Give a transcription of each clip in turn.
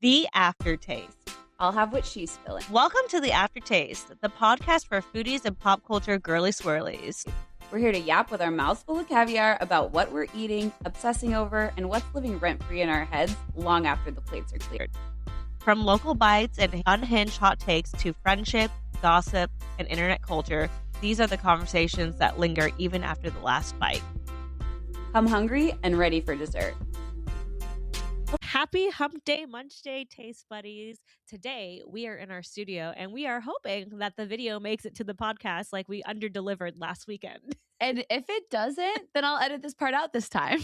The Aftertaste. I'll have what she's spilling. Welcome to The Aftertaste, the podcast for foodies and pop culture girly swirlies. We're here to yap with our mouths full of caviar about what we're eating, obsessing over, and what's living rent-free in our heads long after the plates are cleared. From local bites and unhinged hot takes to friendship, gossip, and internet culture, these are the conversations that linger even after the last bite. Come hungry and ready for dessert. Happy Hump Day, Munch Day, Taste Buddies. Today, we are in our studio, and we are hoping that the video makes it to the podcast like we under-delivered last weekend. And if it doesn't, then I'll edit this part out this time.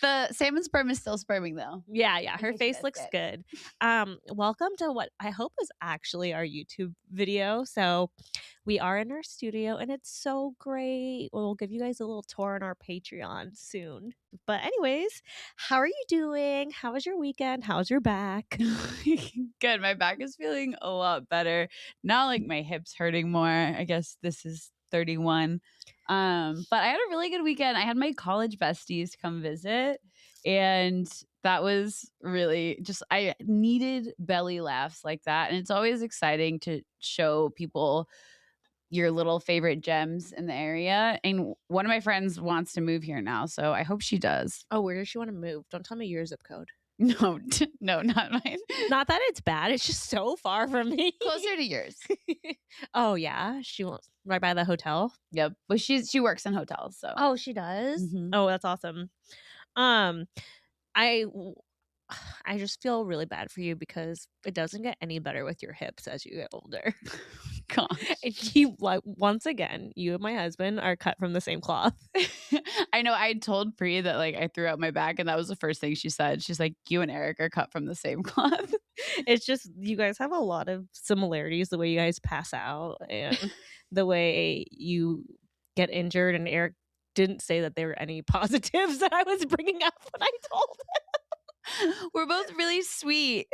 The salmon sperm is still sperming, though. Yeah. Her face looks good. Welcome to what I hope is actually our YouTube video. So we are in our studio, and it's so great. We'll give you guys a little tour on our Patreon soon. But anyways, how are you doing? How was your weekend? How's your back? Good. My back is feeling a lot better. Not like my hips hurting more. I guess this is 31. But I had a really good weekend. I had my college besties come visit, and that was really just, I needed belly laughs like that. And it's always exciting to show people your little favorite gems in the area. And one of my friends wants to move here now, so I hope she does. Oh, where does she want to move? Don't tell me your zip code. No, not mine. Not that it's bad. It's just so far from me. Closer to yours. Oh, yeah. She wants right by the hotel. Yep. But she works in hotels, so. Oh, she does? Mhm. Oh, that's awesome. I just feel really bad for you because it doesn't get any better with your hips as you get older. Gosh. Once again, you and my husband are cut from the same cloth. I know. I told Pri that I threw out my back, and that was the first thing she said. She's like, "You and Eric are cut from the same cloth." It's just you guys have a lot of similarities, the way you guys pass out and the way you get injured. And Eric didn't say that there were any positives that I was bringing up when I told him. We're both really sweet.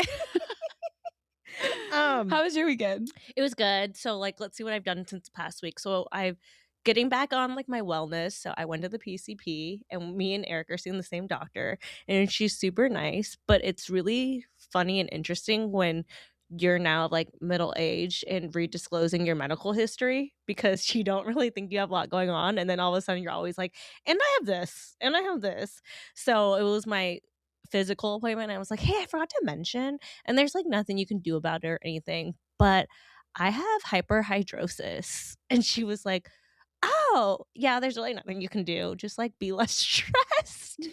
How was your weekend? It was good. So let's see what I've done since past week. So I've getting back on my wellness. So I went to the PCP, and me and Eric are seeing the same doctor, and she's super nice. But it's really funny and interesting when you're now middle age and redisclosing your medical history, because you don't really think you have a lot going on, and then all of a sudden you're always like, and I have this, and I have this. So it was my physical appointment. I was like, hey, I forgot to mention, and there's nothing you can do about it or anything, but I have hyperhidrosis. And she was like, oh yeah, there's really nothing you can do, just be less stressed.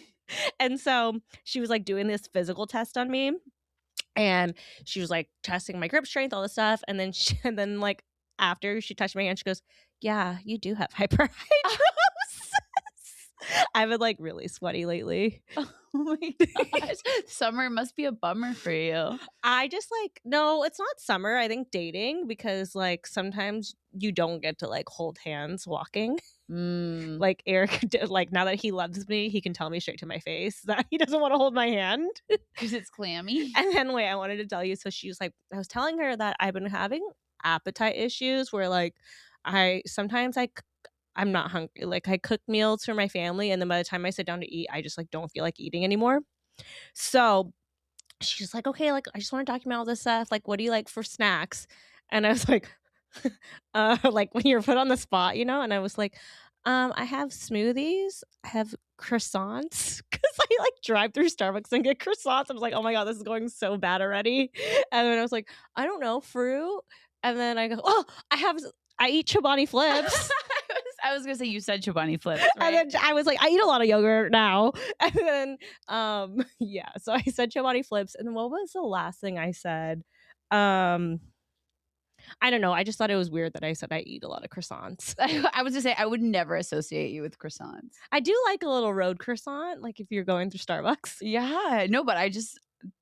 And so she was doing this physical test on me, and she was testing my grip strength, all this stuff, and then after she touched my hand, she goes, yeah, you do have hyperhidrosis. I've been really sweaty lately. Oh my gosh. Summer must be a bummer for you. I just no, it's not summer. I think dating, because sometimes you don't get to hold hands walking. Eric, now that he loves me, he can tell me straight to my face that he doesn't want to hold my hand Because it's clammy. And then I wanted to tell you. So she was I was telling her that I've been having appetite issues where I'm not hungry. I cook meals for my family, and then by the time I sit down to eat, I just don't feel like eating anymore. So she's like, okay, I just want to document all this stuff. What do you like for snacks? And I was like, when you're put on the spot, and I was like, I have smoothies, I have croissants, because I drive through Starbucks and get croissants. I was like, oh my god, this is going so bad already. And then I was like, I don't know, fruit. And then I go, oh, I eat Chobani flips. I was gonna say, you said Chobani flips, right? And then I was like, I eat a lot of yogurt now. And then yeah, so I said Chobani flips. And then what was the last thing I said? I don't know. I just thought it was weird that I said I eat a lot of croissants. I was gonna say, I would never associate you with croissants. I do like a little road croissant, if you're going through Starbucks. Yeah, no, but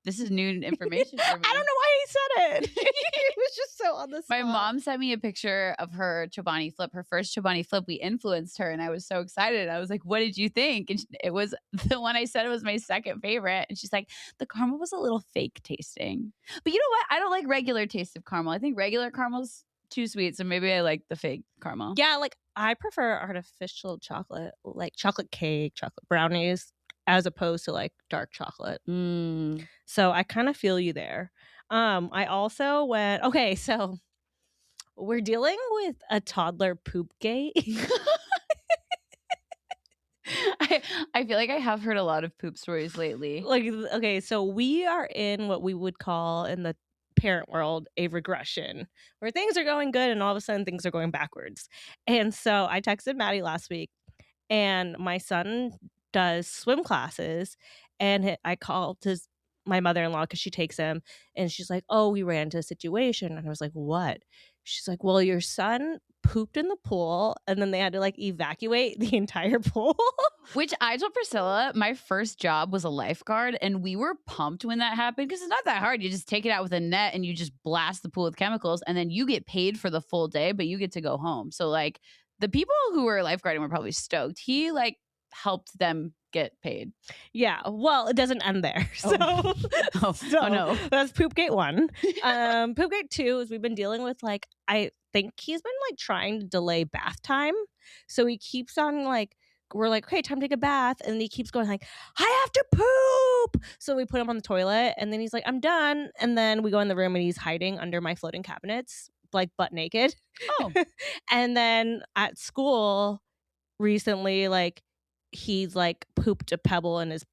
this is new information for me. I don't know why he said it. It was just so on the spot. My mom sent me a picture of her Chobani flip, her first Chobani flip. We influenced her, and I was so excited. I was like, what did you think? And it was the one I said was my second favorite. And she's like, the caramel was a little fake tasting. But you know what? I don't like regular taste of caramel. I think regular caramel's too sweet, so maybe I like the fake caramel. Yeah, I prefer artificial chocolate, chocolate cake, chocolate brownies. as opposed to like dark chocolate. Mm. So I kind of feel you there. I also went, okay, so we're dealing with a toddler poop gate. I feel like I have heard a lot of poop stories lately. Like, okay, so we are in what we would call in the parent world a regression where things are going good and all of a sudden things are going backwards. And so I texted Maddie last week, and my son does swim classes, and I called my mother-in-law because she takes him, and she's like, oh, we ran into a situation. And I was like, what? She's like, well, your son pooped in the pool and then they had to like evacuate the entire pool. Which I told Priscilla, my first job was a lifeguard, and we were pumped when that happened because it's not that hard. You just take it out with a net and you just blast the pool with chemicals, and then you get paid for the full day, but you get to go home. So like the people who were lifeguarding were probably stoked. He like helped them get paid. Yeah, well, it doesn't end there. So, Oh no. That's Poopgate 1. Poopgate 2 is we've been dealing with like, I think he's been like trying to delay bath time. So he keeps on like, we're like, okay, time to take a bath. And he keeps going like, I have to poop. So we put him on the toilet and then he's like, I'm done. And then we go in the room and he's hiding under my floating cabinets, like butt naked. Oh. And then at school recently, like, he's like pooped a pebble in his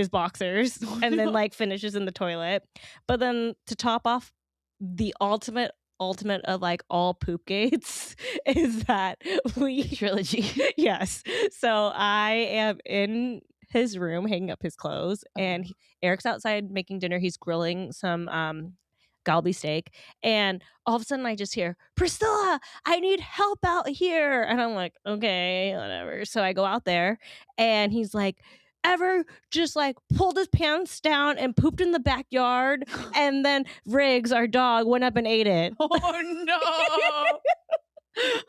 boxers and then like finishes in the toilet. But then to top off the ultimate of like all poop gates is that we Trilogy. yes. So I am in his room hanging up his clothes, and Eric's outside making dinner. He's grilling some galbi steak, and all of a sudden I just hear, Priscilla, I need help out here. And I'm like, okay, whatever. So I go out there, and he's like, ever just like pulled his pants down and pooped in the backyard, and then Riggs, our dog, went up and ate it. Oh no.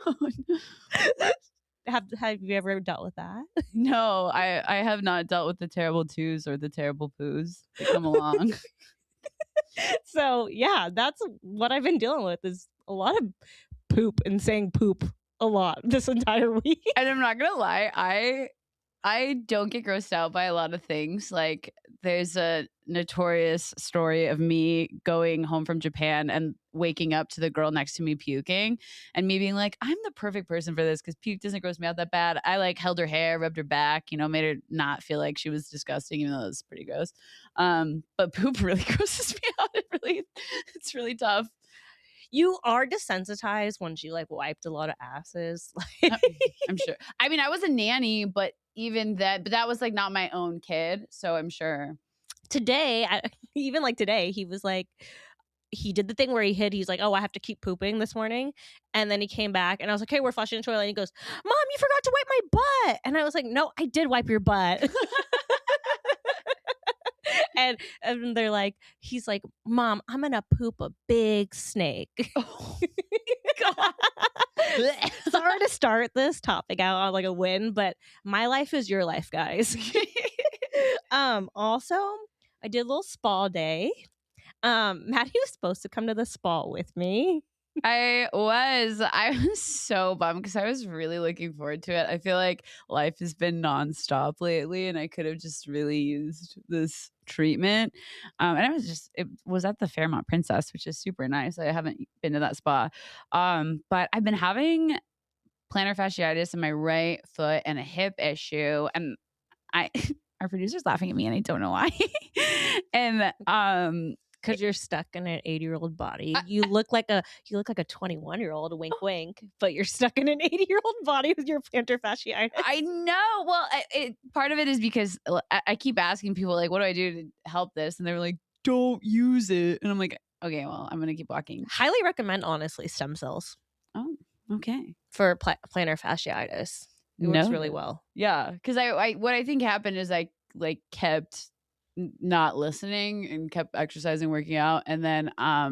Oh, no. Have you ever dealt with that? No, I have not dealt with the terrible twos or the terrible poos that come along. So yeah, that's what I've been dealing with, is a lot of poop and saying poop a lot this entire week. And I'm not gonna lie, I don't get grossed out by a lot of things. Like there's a notorious story of me going home from Japan and waking up to the girl next to me puking and me being like, I'm the perfect person for this because puke doesn't gross me out that bad. I like held her hair, rubbed her back, made her not feel like she was disgusting, even though it was pretty gross. But poop really grosses me out. It's really tough. You are desensitized once you like wiped a lot of asses. I'm sure. I mean, I was a nanny, but even that was like not my own kid, so I'm sure. Today, even like today, he was like, he did the thing where he hid. He's like, oh, I have to keep pooping this morning. And then he came back and I was like, hey, we're flushing the toilet. And he goes, Mom, you forgot to wipe my butt. And I was like, no, I did wipe your butt. and they're like, he's like, Mom, I'm going to poop a big snake. Oh, God. Sorry to start this topic out on like a win, but my life is your life, guys. Also, I did a little spa day. Maddie was supposed to come to the spa with me. I was so bummed because I was really looking forward to it. I feel like life has been nonstop lately, and I could have just really used this treatment. And it was at the Fairmont Princess, which is super nice. I haven't been to that spa. But I've been having plantar fasciitis in my right foot and a hip issue, and our producer's laughing at me, and I don't know why. And because you're stuck in an 80-year-old body. You look like a 21-year-old, wink wink, but you're stuck in an 80-year-old body with your plantar fasciitis. I know. Well, part of it is because I keep asking people like, what do I do to help this? And they're like, don't use it. And I'm like, okay, well, I'm gonna keep walking. Highly recommend, honestly, stem cells. Oh, okay. For plantar fasciitis. It works really well. Yeah, because I what I think happened is I like kept not listening and kept exercising, working out, and then I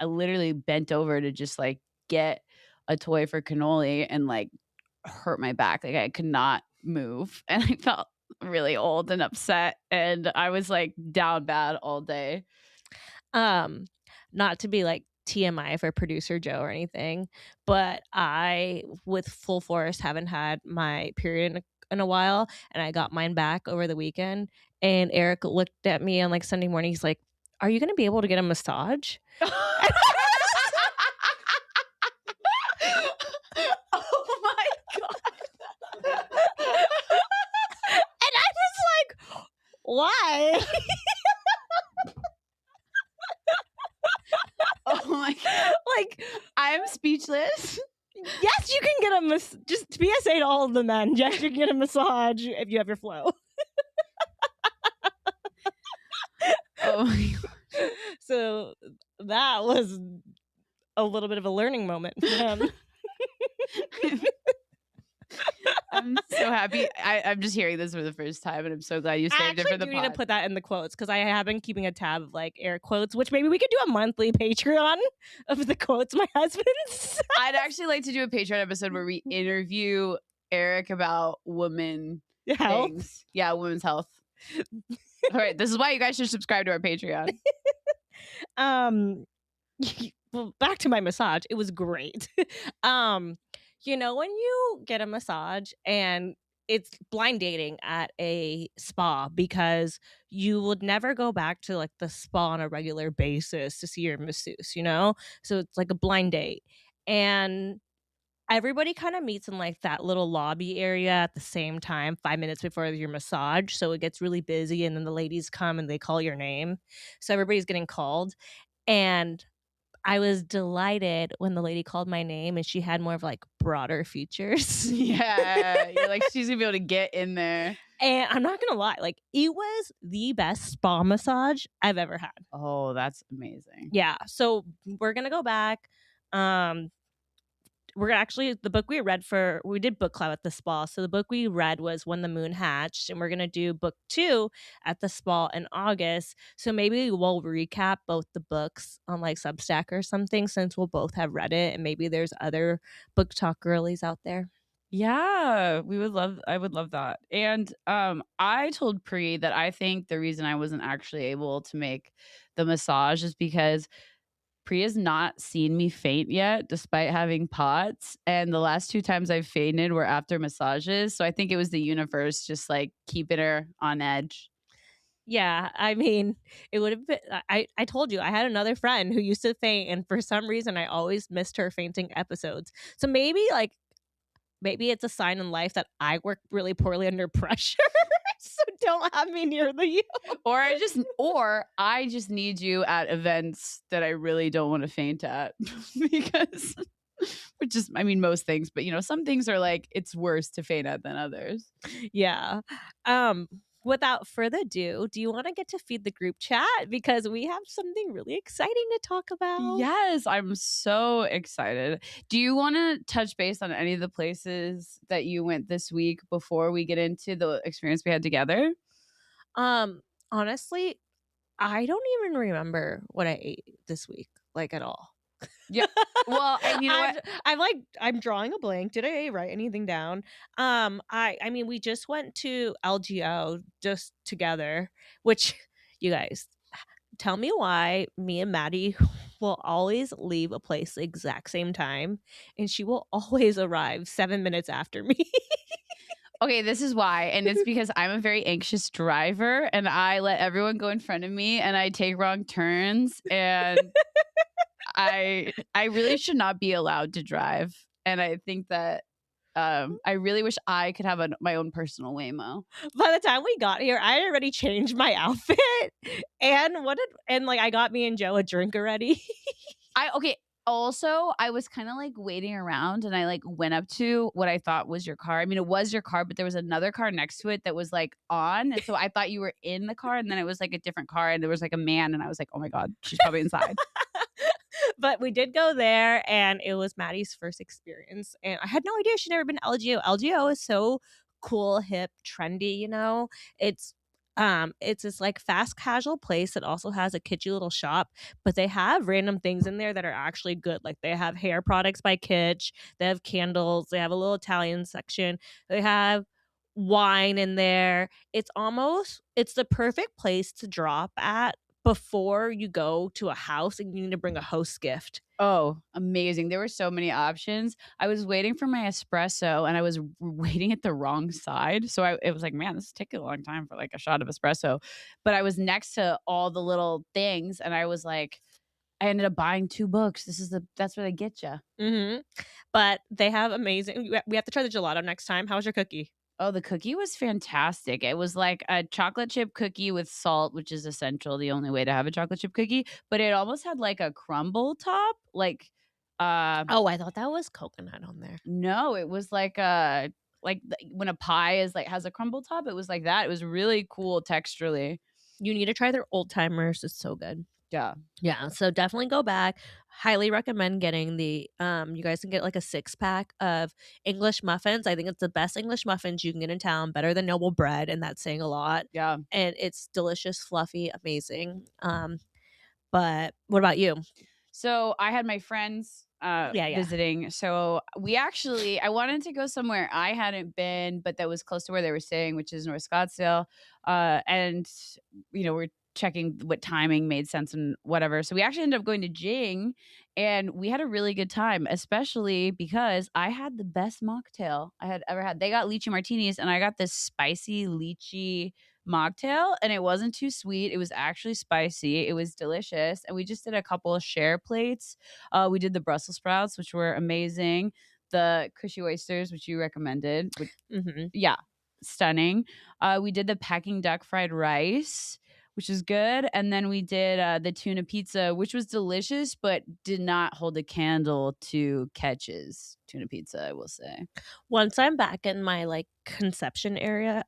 literally bent over to just like get a toy for cannoli and like hurt my back. Like I could not move, and I felt really old and upset, and I was like down bad all day. Not to be like TMI for producer Joe or anything, but I, with full force, haven't had my period in in a while, and I got mine back over the weekend. And Eric looked at me on like Sunday morning. He's like, "Are you going to be able to get a massage?" Oh my god. And I was like, "Why?" Oh my god. Like, I'm speechless. yes, you can get a just PSA to all of the men. Yes, you can get a massage if you have your flow. Oh my god. So that was a little bit of a learning moment for him. I'm so happy. I'm just hearing this for the first time, and I'm so glad you I saved it for actually the do need to pod. put that in the quotes because I have been keeping a tab of like air quotes, which maybe we could do a monthly Patreon of the quotes my husband's. I'd actually like to do a Patreon episode where we interview Eric about women Health. things. Yeah, women's health. All right, this is why you guys should subscribe to our Patreon. Well, back to my massage. It was great. You know, when you get a massage and it's blind dating at a spa because you would never go back to like the spa on a regular basis to see your masseuse, you know? So it's like a blind date. And everybody kind of meets in like that little lobby area at the same time, 5 minutes before your massage. So it gets really busy, and then the ladies come and they call your name. So everybody's getting called. And I was delighted when the lady called my name and she had more of like broader features. Yeah, you're like, she's gonna be able to get in there. And I'm not gonna lie, like it was the best spa massage I've ever had. Oh, that's amazing. Yeah. So we're gonna go back. We're actually the book we did book club at the spa. So the book we read was When the Moon Hatched, and we're gonna do book 2 at the spa in August. So maybe we'll recap both the books on like Substack or something, since we'll both have read it, and maybe there's other book talk girlies out there. Yeah, I would love that. And I told Pri that I think the reason I wasn't actually able to make the massage is because Pri has not seen me faint yet, despite having POTS. And the last 2 times I've fainted were after massages. So I think it was the universe just like keeping her on edge. Yeah, I mean, it would have been. I told you I had another friend who used to faint, and for some reason, I always missed her fainting episodes. So maybe it's a sign in life that I work really poorly under pressure. So don't have me near you. Or I just need you at events that I really don't want to faint at because which is I mean most things, but you know, some things are like it's worse to faint at than others. Yeah. Without further ado, do you want to get to feed the group chat? Because we have something really exciting to talk about. Yes, I'm so excited. Do you want to touch base on any of the places that you went this week before we get into the experience we had together? Honestly, I don't even remember what I ate this week, like at all. Yeah. Well, and you know what? I'm drawing a blank. Did I write anything down? I mean, we just went to LGO just together, which you guys tell me why me and Maddie will always leave a place the exact same time, and she will always arrive 7 minutes after me. Okay, this is why. And it's because I'm a very anxious driver and I let everyone go in front of me and I take wrong turns and I really should not be allowed to drive. And I think that I really wish I could have my own personal Waymo. By the time we got here, I had already changed my outfit, and I got me and Joe a drink already. Also, I was kind of like waiting around and I like went up to what I thought was your car. I mean, it was your car, but there was another car next to it that was like on. And so I thought you were in the car and then it was like a different car and there was like a man and I was like, oh my God, she's probably inside. But we did go there and it was Maddie's first experience. And I had no idea she'd never been to LGO. LGO is so cool, hip, trendy, you know? It's this like fast casual place that also has a kitschy little shop, but they have random things in there that are actually good. Like they have hair products by Kitsch, they have candles, they have a little Italian section, they have wine in there. It's the perfect place to drop at before you go to a house and you need to bring a host gift. Oh, amazing. There were so many options. I was waiting for my espresso and I was waiting at the wrong side. So it was like, man, this is taking a long time for like a shot of espresso. But I was next to all the little things and I was like, I ended up buying 2 books. That's where they get you. Mm-hmm. But they have amazing. We have to try the gelato next time. How was your cookie? Oh, the cookie was fantastic. It was like a chocolate chip cookie with salt, which is essential, the only way to have a chocolate chip cookie, but it almost had like a crumble top. Like Oh, I thought that was coconut on there. no, it was like when a pie is like has a crumble top, it was like that. It was really cool texturally. You need to try their old timers. It's so good. Yeah. Yeah, so definitely go back. Highly recommend getting the you guys can get like a 6-pack of English muffins. I think it's the best English muffins you can get in town, better than Noble Bread, and that's saying a lot. Yeah. And it's delicious, fluffy, amazing. But what about you? So I had my friends Yeah. visiting. So I wanted to go somewhere I hadn't been, but that was close to where they were staying, which is North Scottsdale. And we're checking what timing made sense and whatever. So we actually ended up going to Jing, and we had a really good time, especially because I had the best mocktail I had ever had. They got lychee martinis, and I got this spicy lychee mocktail, and it wasn't too sweet. It was actually spicy. It was delicious. And we just did a couple of share plates. We did the Brussels sprouts, which were amazing. The cushy oysters, which you recommended. Which, yeah, stunning. We did the Peking duck fried rice, which is good. And then we did the tuna pizza, which was delicious, but did not hold a candle to Ketch's tuna pizza, I will say. Once I'm back in my like conception era.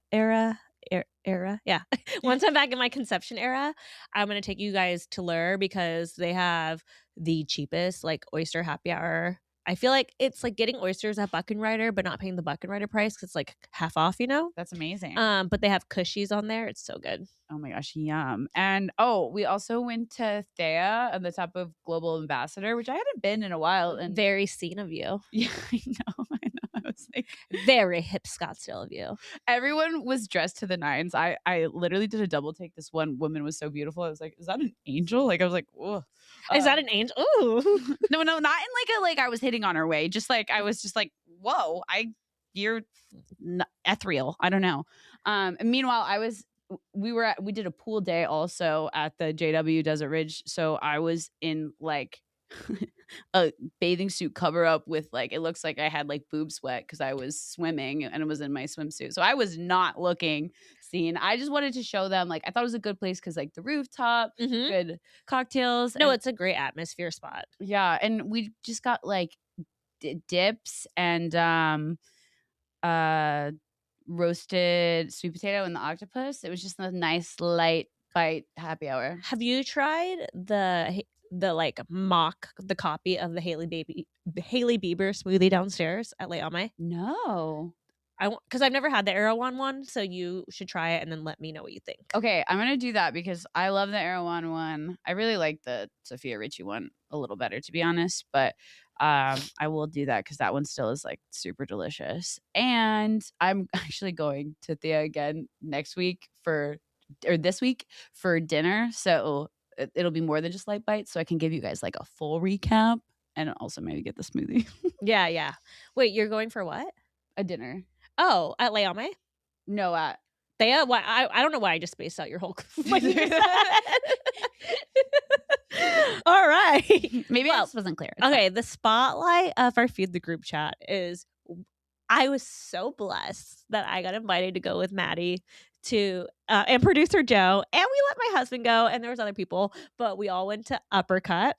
Yeah. Once I'm back in my conception era, I'm going to take you guys to Lure because they have the cheapest like oyster happy hour. I feel like it's like getting oysters at Buck and Ryder, but not paying the Buck and Ryder price because it's like half off, That's amazing. But they have cushies on there. It's so good. Oh my gosh, yum. And we also went to Thea on the top of Global Ambassador, which I hadn't been in a while. And very seen of you. Yeah, I know. I was like, very hip Scottsdale of you. Everyone was dressed to the nines. I literally did a double take. This one woman was so beautiful. I was like, is that an angel? Like, I was like, whoa. Is that an angel? Ooh. No, not in like I was hitting on her way. Just like, I was just like, whoa, you're ethereal. I don't know. And meanwhile, we did a pool day also at the JW Desert Ridge. So I was in like a bathing suit cover up with like, it looks like I had like boob sweat because I was swimming and it was in my swimsuit. So I was not looking seen. I just wanted to show them, like, I thought it was a good place because like the rooftop, good cocktails. No, it's a great atmosphere spot. Yeah. And we just got like dips and roasted sweet potato and the octopus. It was just a nice light bite happy hour. Have you tried the copy of the Hailey Bieber smoothie downstairs at Leame? No. Because I've never had the Erewhon one, so you should try it and then let me know what you think. Okay, I'm gonna do that because I love the Erewhon one. I really like the Sophia Richie one a little better, to be honest. But I will do that because that one still is like super delicious. And I'm actually going to Thea again this week for dinner. So it'll be more than just light bites. So I can give you guys like a full recap and also maybe get the smoothie. Yeah. Wait, you're going for what? A dinner. Oh, at Leame? No, at Thea? Why? I don't know why I just spaced out your whole. All right. Maybe I just wasn't clear. Okay, the spotlight of our Feed the Group chat is I was so blessed that I got invited to go with Maddie to and producer Joe, and we let my husband go, and there was other people, but we all went to Uppercut,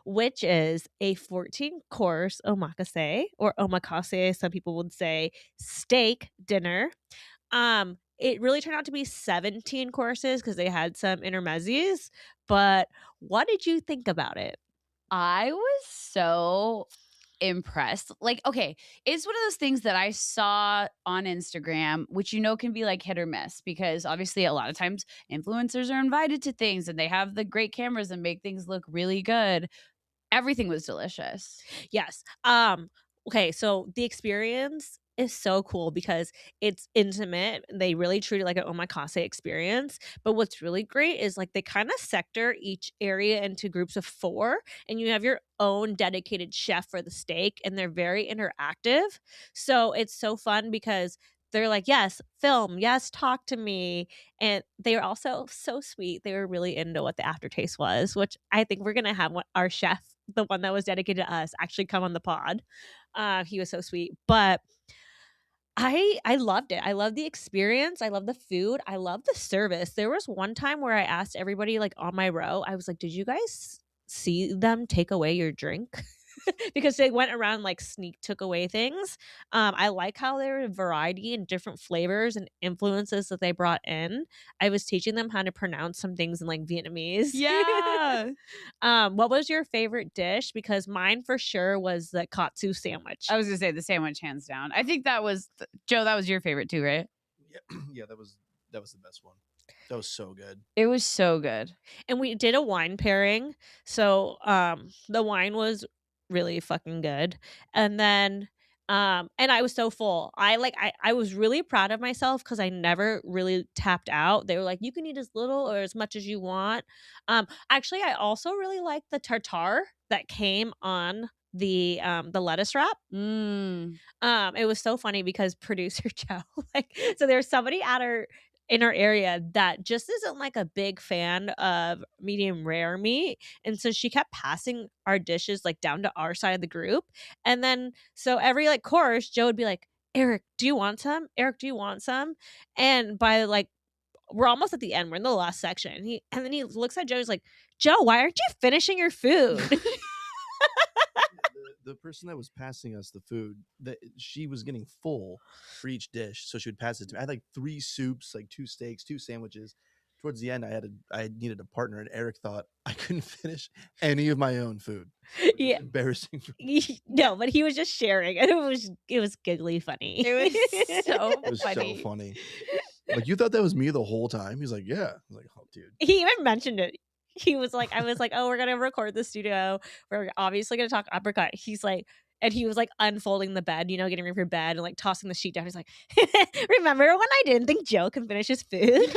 which is a 14-course omakase, or omakase, some people would say, steak dinner. It really turned out to be 17 courses because they had some intermezzis. But what did you think about it? I was so impressed. Like, okay, it's one of those things that I saw on Instagram, which can be like hit or miss, because obviously a lot of times influencers are invited to things and they have the great cameras and make things look really good. Everything was delicious. Yes. Okay, so the experience is so cool because it's intimate. They really treat it like an omakase experience. But what's really great is like they kind of sector each area into groups of 4, and you have your own dedicated chef for the steak, and they're very interactive. So it's so fun because they're like, yes, film, yes, talk to me. And they were also so sweet. They were really into what the aftertaste was, which I think we're gonna have our chef, the one that was dedicated to us, actually come on the pod. He was so sweet. But I loved it. I love the experience. I love the food. I love the service. There was one time where I asked everybody like on my row, I was like, "Did you guys see them take away your drink?" Because they went around like sneak took away things. I like how there were variety and different flavors and influences that they brought in. I was teaching them how to pronounce some things in like Vietnamese. Yeah. What was your favorite dish? Because mine for sure was the katsu sandwich. I was gonna say the sandwich, hands down. I think that was Joe. That was your favorite too, right? Yeah, that was the best one. That was so good. It was so good. And we did a wine pairing. So the wine was really fucking good. And then and I was so full. I was really proud of myself because I never really tapped out. They were like, you can eat as little or as much as you want. Actually I also really liked the tartare that came on the lettuce wrap. It was so funny because producer Joe, like, so there's somebody at our in our area that just isn't like a big fan of medium rare meat. And so she kept passing our dishes like down to our side of the group. And then so every like course, Joe would be like, Eric, do you want some? Eric, do you want some? And by like we're almost at the end, we're in the last section. And then he looks at Joe, he's like, Joe, why aren't you finishing your food? The person that was passing us the food, that she was getting full for each dish, so she would pass it to me. I had like 3 soups, like 2 steaks, 2 sandwiches. Towards the end, I needed a partner, and Eric thought I couldn't finish any of my own food. It was Yeah. embarrassing. No, but he was just sharing, and it was giggly funny. It was so It was funny. so funny. Like, you thought that was me the whole time? He's like, yeah. I was like, oh, dude. He even mentioned it. He was like, I was like, oh, we're gonna record the studio. We're obviously gonna talk Uppercut. He's like, and he was like unfolding the bed, getting ready for bed and like tossing the sheet down. He's like, remember when I didn't think Joe can finish his food?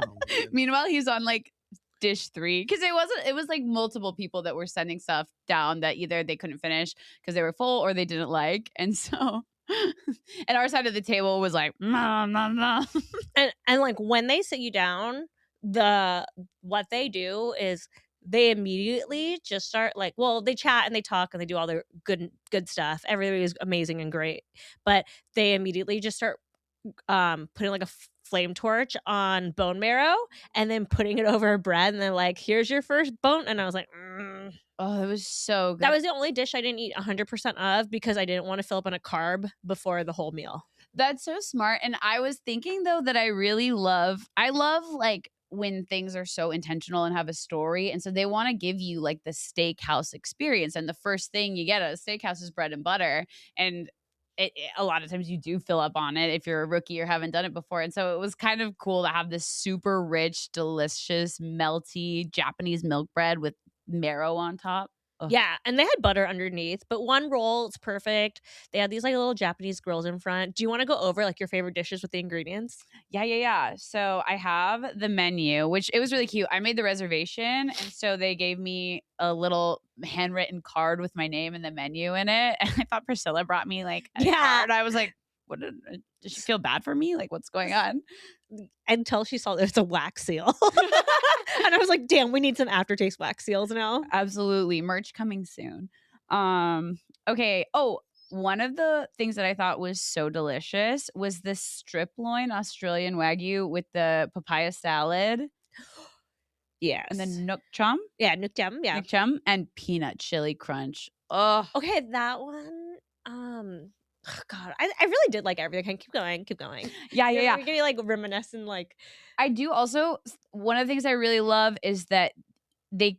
Oh, man. Meanwhile, he's on like dish 3 because it was like multiple people that were sending stuff down that either they couldn't finish because they were full or they didn't like. And so and our side of the table was like, nah, nah, nah. And like when they sit you down, what they do is they immediately just start like, well, they chat and they talk and they do all their good stuff. Everybody is amazing and great, but they immediately just start putting like a flame torch on bone marrow and then putting it over bread, and they're like, here's your first bone. And I was like, Oh, that was so good. that was the only dish I didn't eat 100% of because I didn't want to fill up on a carb before the whole meal. That's so smart. And I was thinking though that I love like when things are so intentional and have a story. And so they want to give you like the steakhouse experience. And the first thing you get at a steakhouse is bread and butter. And a lot of times you do fill up on it if you're a rookie or haven't done it before. And so it was kind of cool to have this super rich, delicious, melty Japanese milk bread with marrow on top. Ugh. Yeah, and they had butter underneath, but one roll, it's perfect. They had these like little Japanese grills in front. Do you want to go over like your favorite dishes with the ingredients? Yeah. So I have the menu, which it was really cute. I made the reservation, and so they gave me a little handwritten card with my name and the menu in it. And I thought Priscilla brought me like a card. I was like, what did she feel bad for me? Like, what's going on? Until she saw there's a wax seal. And I was like, damn, we need some aftertaste wax seals now. Absolutely. Merch coming soon. Okay. Oh, one of the things that I thought was so delicious was the strip loin Australian wagyu with the papaya salad. Yes. And then nook chum. Yeah, nook chum. Yeah. Nook chum and peanut chili crunch. Oh, Okay, that one. God, I really did like everything. Keep going. yeah. You're getting like reminiscent, like I do also. One of the things I really love is that they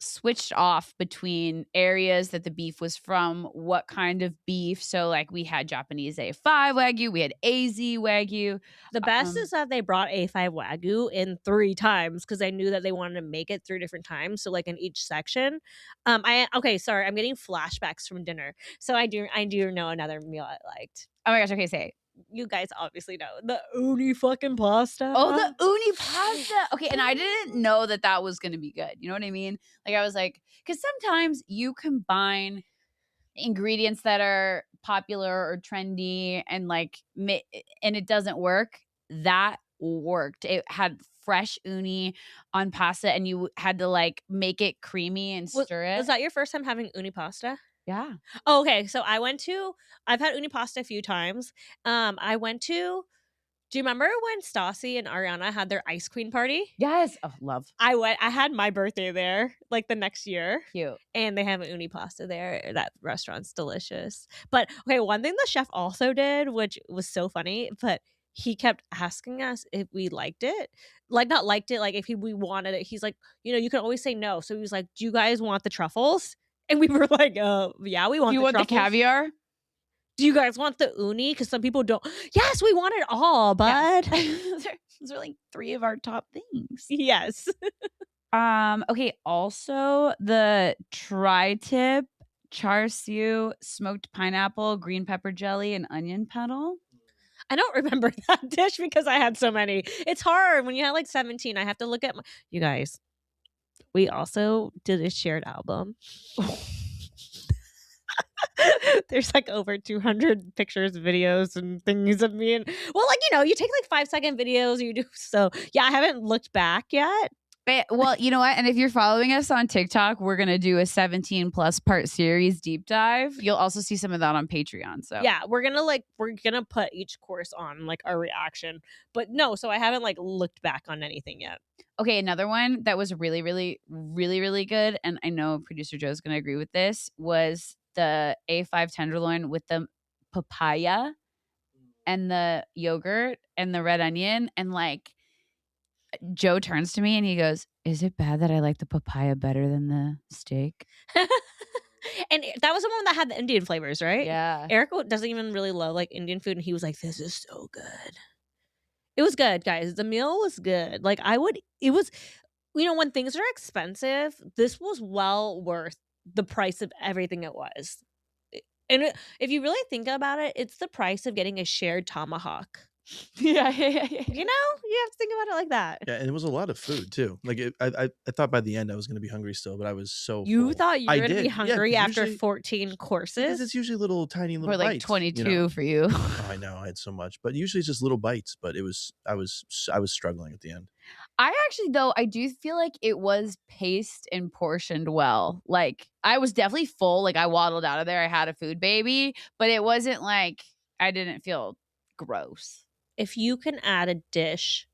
switched off between areas that the beef was from, what kind of beef. So like we had Japanese A5 wagyu, we had AZ wagyu. The best is that they brought A5 wagyu in 3 times because I knew that they wanted to make it 3 different times. So like in each section. Sorry, I'm getting flashbacks from dinner. So I do know another meal I liked. Oh my gosh, okay, say it. You guys obviously know the uni fucking pasta. Oh, the uni pasta. Okay, and I didn't know that was going to be good. You know what I mean? Like I was like, because sometimes you combine ingredients that are popular or trendy and like, and it doesn't work. That worked. It had fresh uni on pasta, and you had to like make it creamy and stir it. Was that your first time having uni pasta? Yeah. Oh, okay. So I've had uni pasta a few times. Do you remember when Stassi and Ariana had their ice queen party? Yes. Oh, love. I had my birthday there like the next year. Cute. And they have an uni pasta there. That restaurant's delicious. But okay, one thing the chef also did, which was so funny, but he kept asking us if we liked it. Like not liked it, like if we wanted it. He's like, you can always say no. So he was like, do you guys want the truffles? And we were like, yeah, we want Do you the want truffles. the caviar? Do you guys want the uni? Because some people don't. Yes, we want it all, bud. Yes. Those are like 3 of our top things. Yes. Okay, also the tri-tip, char siu, smoked pineapple, green pepper jelly, and onion petal. I don't remember that dish because I had so many. It's hard when you have like 17. I have to look at you guys. We also did a shared album. There's like over 200 pictures, videos, and things of me. And well, like, you take like 5-second videos. You do so. Yeah, I haven't looked back yet. Well, you know what? And if you're following us on TikTok, we're going to do a 17 plus part series deep dive. You'll also see some of that on Patreon. So yeah, we're going to put each course on like our reaction. But no, so I haven't like looked back on anything yet. Okay, another one that was really, really, really, really good, and I know producer Joe's going to agree with this, was the A5 tenderloin with the papaya and the yogurt and the red onion. And like, Joe turns to me and he goes, is it bad that I like the papaya better than the steak? And that was the one that had the Indian flavors, right? Yeah. Eric doesn't even really love like Indian food, and he was like, this is so good. It was good, guys. The meal was good. Like it was, when things are expensive, this was well worth the price of everything it was. And if you really think about it, it's the price of getting a shared tomahawk. Yeah. You have to think about it like that. Yeah, and it was a lot of food too. Like I thought by the end I was going to be hungry still, but I was so You full. thought you were going to be did. hungry Yeah, 'cause after usually- 14 courses? Because it's usually tiny little Or like bites, 22 for you. Oh, I know, I had so much, but usually it's just little bites. But I was struggling at the end. I actually, though, I do feel like it was paced and portioned well. Like, I was definitely full. Like, I waddled out of there. I had a food baby, but it wasn't like I didn't feel gross. If you can add a dish,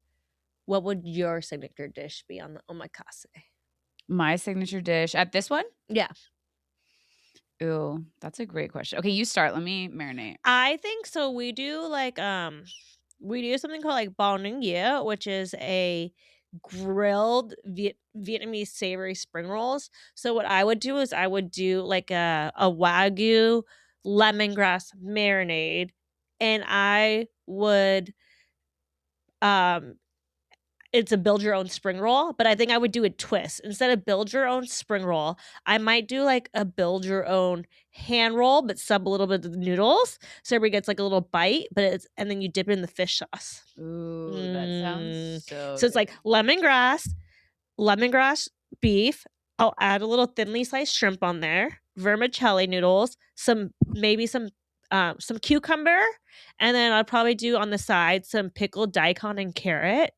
what would your signature dish be on the omakase? My signature dish at this one? Yeah. Ooh, that's a great question. Okay, you start. Let me marinate. I think so. We do like we do something called like bao ning ye, which is a grilled Vietnamese savory spring rolls. So what I would do is I would do like a wagyu lemongrass marinade, and I would it's a build your own spring roll, but I think I would do a twist. Instead of build your own spring roll, I might do like a build your own hand roll, but sub a little bit of the noodles so everybody gets like a little bite, and then you dip it in the fish sauce. Ooh, that sounds so it's like lemongrass beef. I'll add a little thinly sliced shrimp on there, vermicelli noodles, maybe some cucumber, and then I'll probably do on the side some pickled daikon and carrot,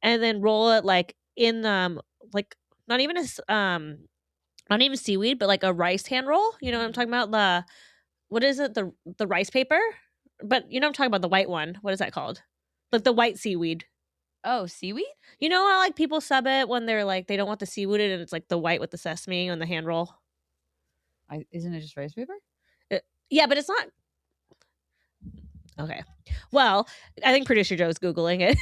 and then roll it like in like not even seaweed, but like a rice hand roll. You know what I'm talking about? What is it? The rice paper? But you know what I'm talking about, the white one. What is that called? Like the white seaweed. Oh, seaweed? You know how like people sub it when they're like they don't want the seaweed and it's like the white with the sesame on the hand roll? Isn't it just rice paper? Yeah, but it's not. Okay. Well, I think producer Joe's Googling it.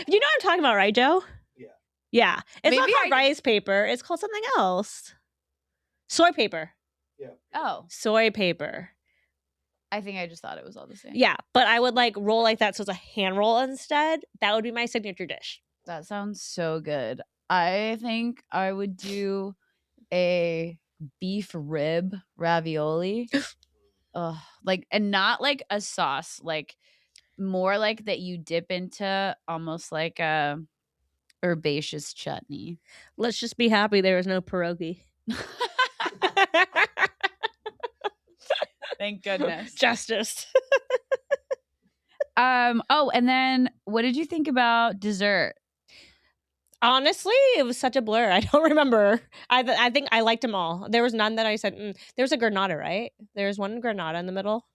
You know what I'm talking about, right, Joe? Yeah. Yeah. It's Maybe not called rice paper. It's called something else. Soy paper. Oh, Soy paper. I think I just thought it was all the same. Yeah, but I would like roll like that, so it's a hand roll instead. That would be my signature dish. That sounds so good. I think I would do a beef rib ravioli. Ugh, like, and not like a sauce, like more like that you dip into almost like a herbaceous chutney. Let's just be happy there was no pierogi. Thank goodness. Justice. Oh, and then what did you think about dessert? Honestly, it was such a blur. I don't remember. I think I liked them all. There was none that I said. There was a granada, right? There was one granada in the middle.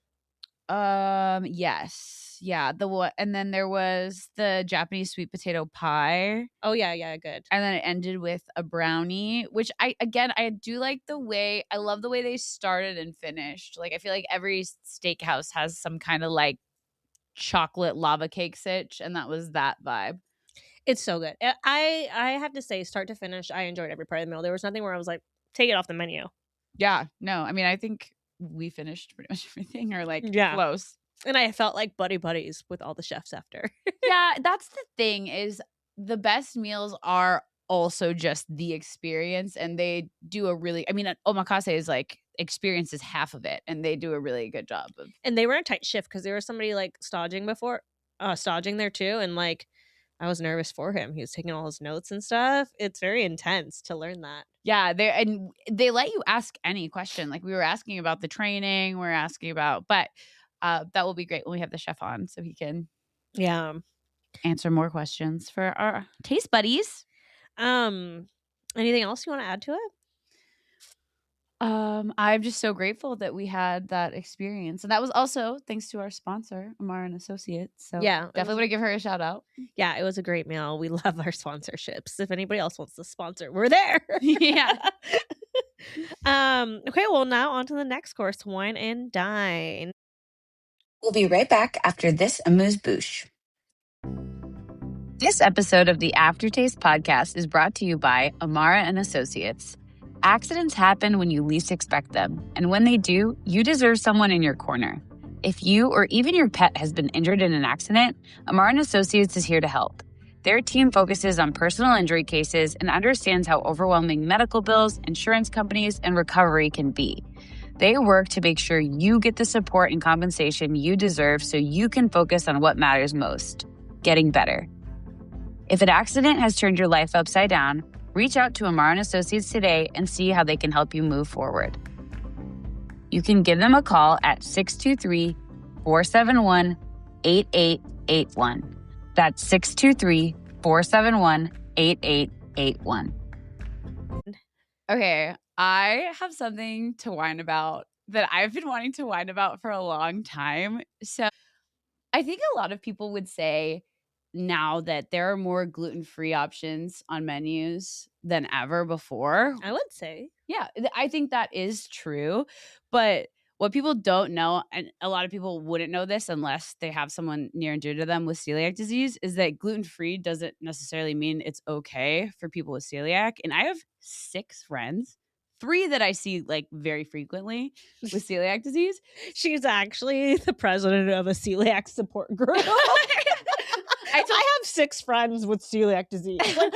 Yes. Yeah, the what, and then there was the Japanese sweet potato pie. Oh yeah, good. And then it ended with a brownie, which I do like the way, I love the way they started and finished. Like I feel like every steakhouse has some kind of like chocolate lava cake sitch, and that was that vibe. It's so good. I have to say, start to finish, I enjoyed every part of the meal. There was nothing where I was like, take it off the menu. Yeah, no, I mean, I think we finished pretty much everything, or like close. And I felt like buddies with all the chefs after. Yeah, that's the thing, is the best meals are also just the experience, and they do a really, I mean, omakase is like, experience is half of it, and they do a really good job of. And they were in a tight shift because there was somebody like staging there too, and like I was nervous for him. He was taking all his notes and stuff. It's very intense to learn that. Yeah, they let you ask any question. Like we were asking about the training, we're asking about, but that will be great when we have the chef on, so he can answer more questions for our taste buddies. Anything else you want to add to it? I'm just so grateful that we had that experience, and that was also thanks to our sponsor, Amara and Associates. So yeah, definitely want to give her a shout out. Yeah, it was a great meal. We love our sponsorships. If anybody else wants to sponsor, we're there. Yeah. Okay, well, now on to the next course, wine and dine. We'll be right back after this amuse-bouche. This episode of the Aftertaste podcast is brought to you by Amara and Associates. Accidents happen when you least expect them, and when they do, you deserve someone in your corner. If you or even your pet has been injured in an accident, Amara and Associates is here to help. Their team focuses on personal injury cases and understands how overwhelming medical bills, insurance companies, and recovery can be. They work to make sure you get the support and compensation you deserve so you can focus on what matters most, getting better. If an accident has turned your life upside down, reach out to Amara and Associates today and see how they can help you move forward. You can give them a call at 623-471-8881. That's 623-471-8881. Okay, I have something to whine about that I've been wanting to whine about for a long time. So I think a lot of people would say now that there are more gluten-free options on menus than ever before. I would say. Yeah, I think that is true. But what people don't know, and a lot of people wouldn't know this unless they have someone near and dear to them with celiac disease, is that gluten-free doesn't necessarily mean it's okay for people with celiac. And I have 6 friends, 3 that I see like very frequently with celiac disease. She's actually the president of a celiac support group. I have 6 friends with celiac disease. Like,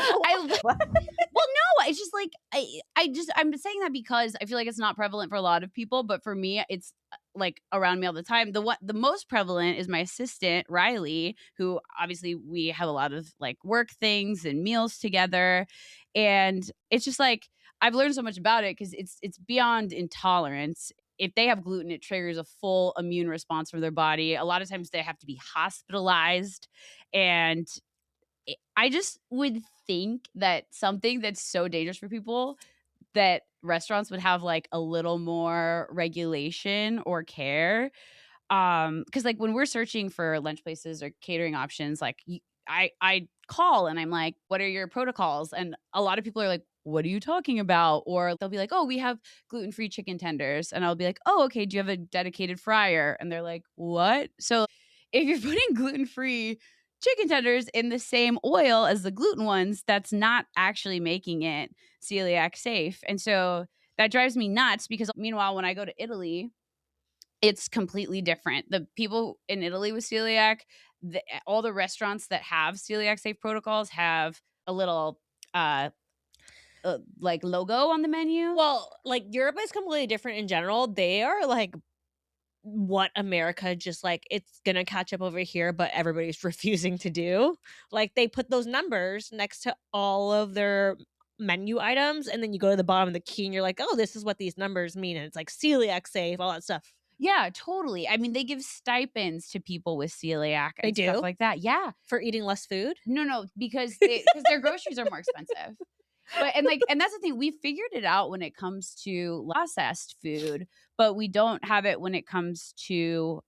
well, no, it's just like I'm saying that because I feel like it's not prevalent for a lot of people, but for me, it's like around me all the time. The most prevalent is my assistant Riley, who obviously we have a lot of like work things and meals together, and it's just like I've learned so much about it because it's beyond intolerance. If they have gluten, it triggers a full immune response from their body. A lot of times they have to be hospitalized. And I just would think that something that's so dangerous for people, that restaurants would have like a little more regulation or care. Because like when we're searching for lunch places or catering options, like I call and I'm like, what are your protocols? And a lot of people are like, what are you talking about? Or they'll be like, oh, we have gluten-free chicken tenders. And I'll be like, oh, okay, do you have a dedicated fryer? And they're like, what? So if you're putting gluten-free chicken tenders in the same oil as the gluten ones, that's not actually making it celiac safe. And so that drives me nuts because meanwhile, when I go to Italy, it's completely different. The people in Italy with celiac, all the restaurants that have celiac safe protocols have a little like logo on the menu. Well, like Europe is completely different in general. They are like what America just like it's gonna catch up over here, but everybody's refusing to do. Like they put those numbers next to all of their menu items, and then you go to the bottom of the key and you're like, oh, this is what these numbers mean, and it's like celiac safe, all that stuff. Yeah, totally. I mean, they give stipends to people with celiac They and stuff do? like that. Yeah. For eating less food? No, because their groceries are more expensive. But and that's the thing. We figured it out when it comes to processed food, but we don't have it when it comes to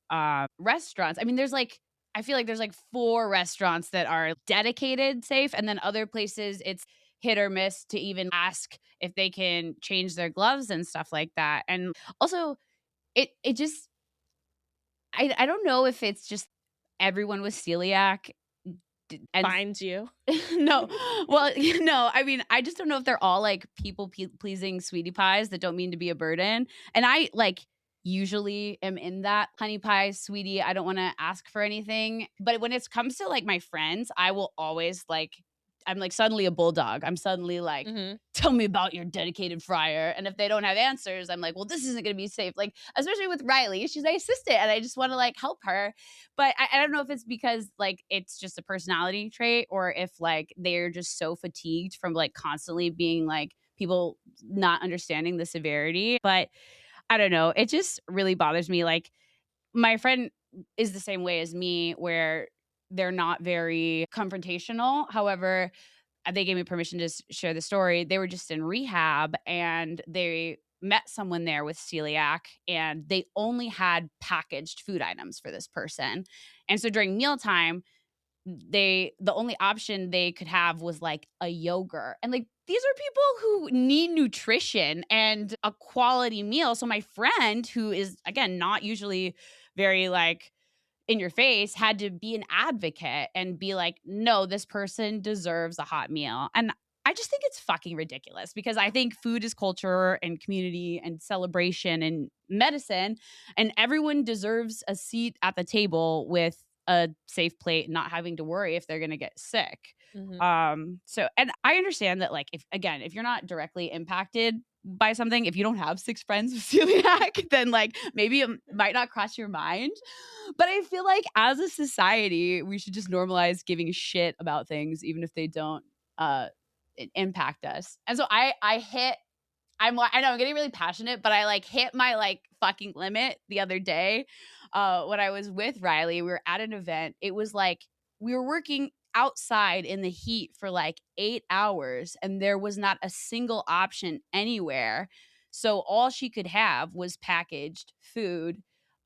restaurants. I mean, I feel like there's like 4 restaurants that are dedicated safe, and then other places it's hit or miss to even ask if they can change their gloves and stuff like that. And also, it just I don't know if it's just everyone with celiac and Finds you. no. Well, no, I mean, I just don't know if they're all like people pleasing sweetie pies that don't mean to be a burden. And I like usually am in that honey pie, sweetie, I don't want to ask for anything. But when it comes to like my friends, I will always like, I'm like suddenly a bulldog. I'm suddenly like, tell me about your dedicated fryer. And if they don't have answers, I'm like, well, this isn't going to be safe. Like, especially with Riley, she's my assistant and I just want to like help her. But I don't know if it's because like it's just a personality trait or if like they're just so fatigued from like constantly being like people not understanding the severity. But I don't know. It just really bothers me. Like, my friend is the same way as me where they're not very confrontational. However, they gave me permission to share the story. They were just in rehab and they met someone there with celiac and they only had packaged food items for this person. And so during mealtime, the only option they could have was like a yogurt. And like these are people who need nutrition and a quality meal. So my friend, who is again not usually very like in your face, had to be an advocate and be like, no, this person deserves a hot meal. And I just think it's fucking ridiculous because I think food is culture and community and celebration and medicine, and everyone deserves a seat at the table with a safe plate, not having to worry if they're going to get sick. So, and I understand that like, if you're not directly impacted by something, if you don't have 6 friends with celiac, then like maybe it might not cross your mind. But I feel like as a society, we should just normalize giving a shit about things, even if they don't impact us. And so I know I'm getting really passionate, but I like hit my like fucking limit the other day when I was with Riley. We were at an event. It was like we were working outside in the heat for like 8 hours and there was not a single option anywhere. So all she could have was packaged food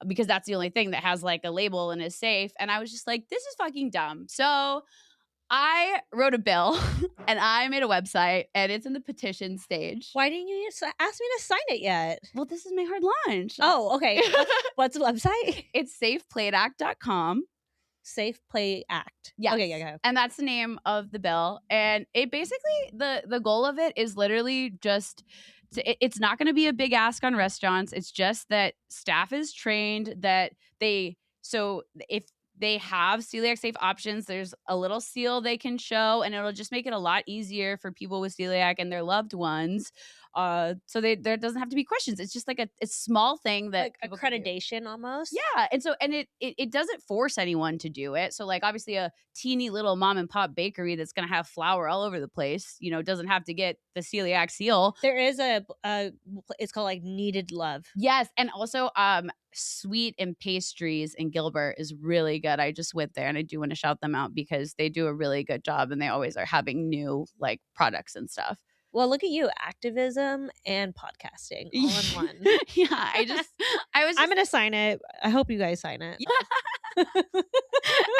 because that's the only thing that has like a label and is safe. And I was just like, this is fucking dumb. So I wrote a bill and I made a website and it's in the petition stage. Why didn't you ask me to sign it yet? Well, this is my hard launch. Oh, okay. What's the website? It's safeplateact.com. Safe Play Act. Yeah. Okay, yeah. And that's the name of the bill. And it basically, the goal of it is literally just, it's not going to be a big ask on restaurants. It's just that staff is trained that so if they have celiac safe options, there's a little seal they can show and it'll just make it a lot easier for people with celiac and their loved ones. So there doesn't have to be questions. It's just like a small thing that like accreditation almost. Yeah. And so, and it doesn't force anyone to do it. So like obviously a teeny little mom and pop bakery that's going to have flour all over the place, doesn't have to get the celiac seal. There is it's called like Needed Love. Yes. And also Sweet and Pastries in Gilbert is really good. I just went there and I do want to shout them out because they do a really good job and they always are having new like products and stuff. Well, look at you, activism and podcasting all in one. Yeah, I'm going to sign it. I hope you guys sign it. Yeah.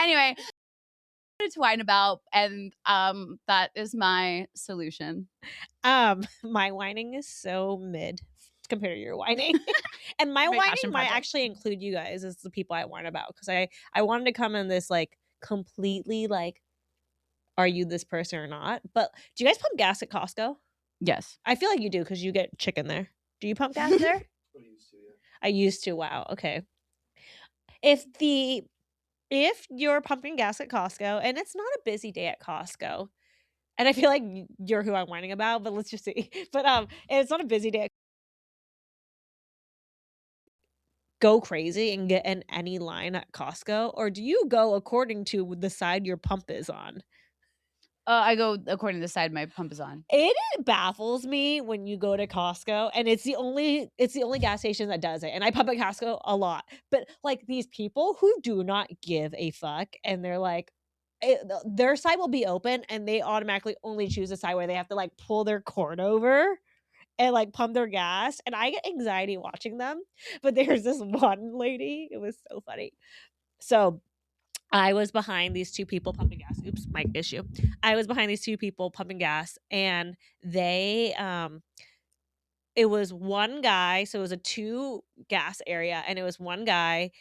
Anyway, to whine about, and that is my solution. My whining is so mid compared to your whining. And my whining might actually include you guys as the people I whine about because I wanted to come in this like completely like, are you this person or not? But do you guys pump gas at Costco? Yes. I feel like you do because you get chicken there. Do you pump gas there? I used to. Wow. Okay. If you're pumping gas at Costco and it's not a busy day at Costco, and I feel like you're who I'm whining about, but let's just see. But it's not a busy day. Go crazy and get in any line at Costco, or do you go according to the side your pump is on? I go according to the side my pump is on. It baffles me when you go to Costco, and it's the only gas station that does it, and I pump at Costco a lot. But, like, these people who do not give a fuck, and they're like their side will be open, and they automatically only choose a side where they have to, like, pull their cord over and, like, pump their gas, and I get anxiety watching them. But there's this one lady, it was so funny. So I was behind these two people pumping gas. Oops, mic issue. I was behind these two people pumping gas, and they it was one guy, so it was a 2 gas area, and it was one guy,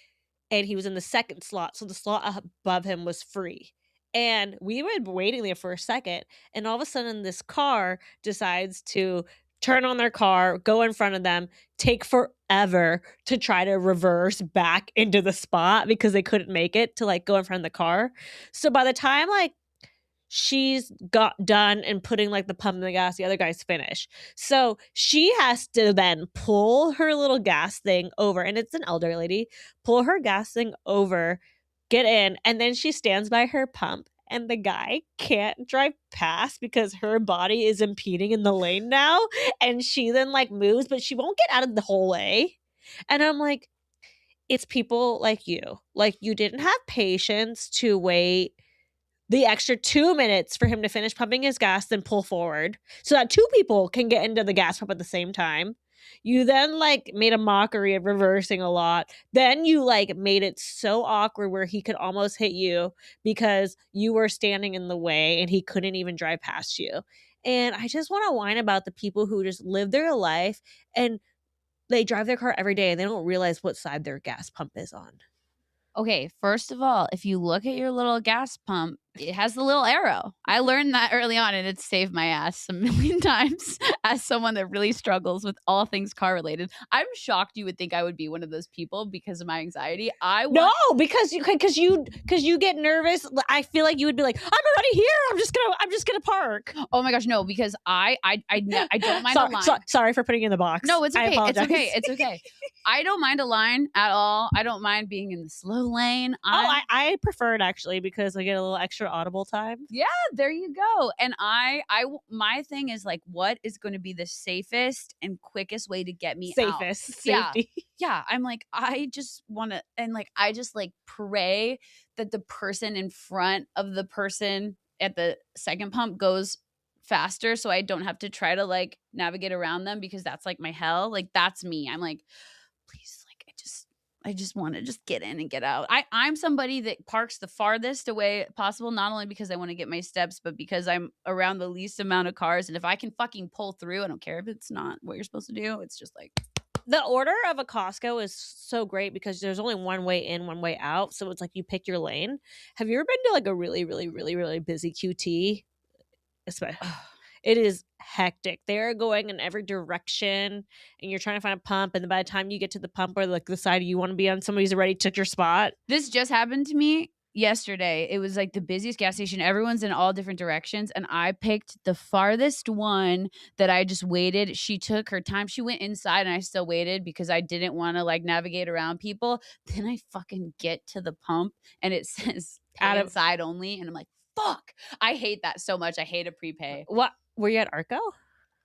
and he was in the second slot, so the slot above him was free. And we were waiting there for a second, and all of a sudden this car decides to turn on their car, go in front of them, take forever to try to reverse back into the spot because they couldn't make it to, like, go in front of the car. So by the time, like, she's got done and putting, like, the pump in the gas, the other guy's finished. So she has to then pull her little gas thing over, and it's an elderly lady, pull her gas thing over, get in, and then she stands by her pump, and the guy can't drive past because her body is impeding in the lane now, and she then, like, moves, but she won't get out of the whole way. And I'm like, it's people like you. Like, you didn't have patience to wait the extra 2 minutes for him to finish pumping his gas, then pull forward so that 2 people can get into the gas pump at the same time. You then, like, made a mockery of reversing a lot. Then you, like, made it so awkward where he could almost hit you because you were standing in the way and he couldn't even drive past you. And I just want to whine about the people who just live their life and they drive their car every day and they don't realize what side their gas pump is on. Okay, first of all, if you look at your little gas pump, it has the little arrow. I learned that early on, and it saved my ass a million times as someone that really struggles with all things car related. I'm shocked you would think I would be one of those people because of my anxiety. No, because you get nervous. I feel like you would be like, I'm already here. I'm just gonna park. Oh my gosh, no, because I don't mind a line. Sorry for putting you in the box. No, it's okay. I apologize. It's okay. I don't mind a line at all. I don't mind being in the slow lane. I prefer it actually because I get a little extra audible time. Yeah, there you go. And my thing is, like, what is going to be the safest and quickest way to get me out? Safety. Yeah. I'm like, I just want to, and like, I just like pray that the person in front of the person at the second pump goes faster so I don't have to try to, like, navigate around them because that's like my hell. Like, that's me. I'm like, please, like, I just want to just get in and get out. I'm somebody that parks the farthest away possible, not only because I want to get my steps, but because I'm around the least amount of cars. And if I can fucking pull through, I don't care if it's not what you're supposed to do. It's just like, the order of a Costco is so great because there's only one way in, one way out. So it's like you pick your lane. Have you ever been to, like, a really, really, really, really busy QT? It is hectic. They're going in every direction and you're trying to find a pump. And then by the time you get to the pump or, like, the side you want to be on, somebody's already took your spot. This just happened to me yesterday. It was like the busiest gas station. Everyone's in all different directions. And I picked the farthest one that I just waited. She took her time. She went inside and I still waited because I didn't want to, like, navigate around people. Then I fucking get to the pump and it says pay inside only. And I'm like, fuck. I hate that so much. I hate a prepay. What? Were you at Arco?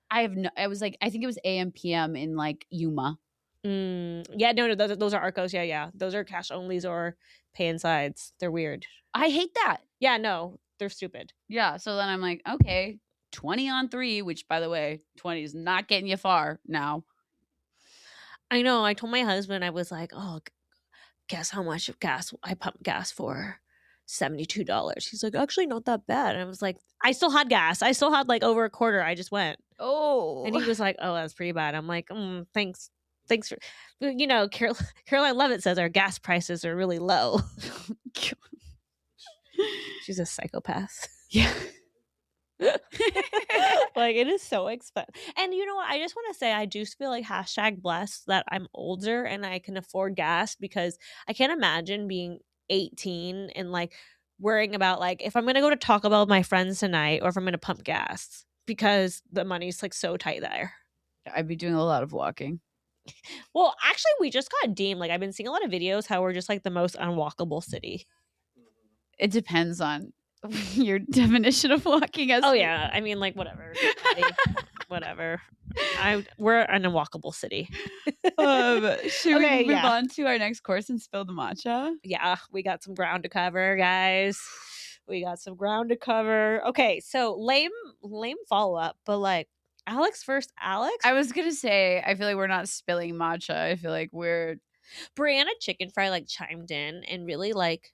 I was like, I think it was AM PM in, like, Yuma. Yeah, no, those are Arcos. Yeah. Those are cash onlys or pay insides. They're weird. I hate that. Yeah, no, they're stupid. Yeah, so then I'm like, okay, 20 on 3, which, by the way, 20 is not getting you far now. I know. I told my husband, I was like, oh, guess how much of gas I pumped gas for? $72. He's like, actually not that bad. And I was like, I still had gas. I still had, like, over a quarter. I just went. Oh. And he was like, oh, that's pretty bad. I'm like, thanks for, you know, Caroline Levitt says our gas prices are really low. She's a psychopath. Yeah. Like, Like, it is so expensive. And you know what? I just want to say, I do feel like #blessed that I'm older and I can afford gas, because I can't imagine being 18 and like worrying about like if I'm going to go to Taco Bell with my friends tonight or if I'm going to pump gas, because the money's like so tight there. I'd be doing a lot of walking. Well, actually, we just got deemed, like, I've been seeing a lot of videos how we're just like the most unwalkable city. It depends on your definition of walking. As Oh yeah, I mean, like, whatever, whatever. We're an unwalkable city. Should Okay, we move yeah. on to our next course and spill the matcha? Yeah, we got some ground to cover, guys. We got some ground to cover. Okay, so lame follow up, but like Alex first. Alex, I was gonna say, I feel like we're not spilling matcha. I feel like we're Brianna Chicken Fry like chimed in and really like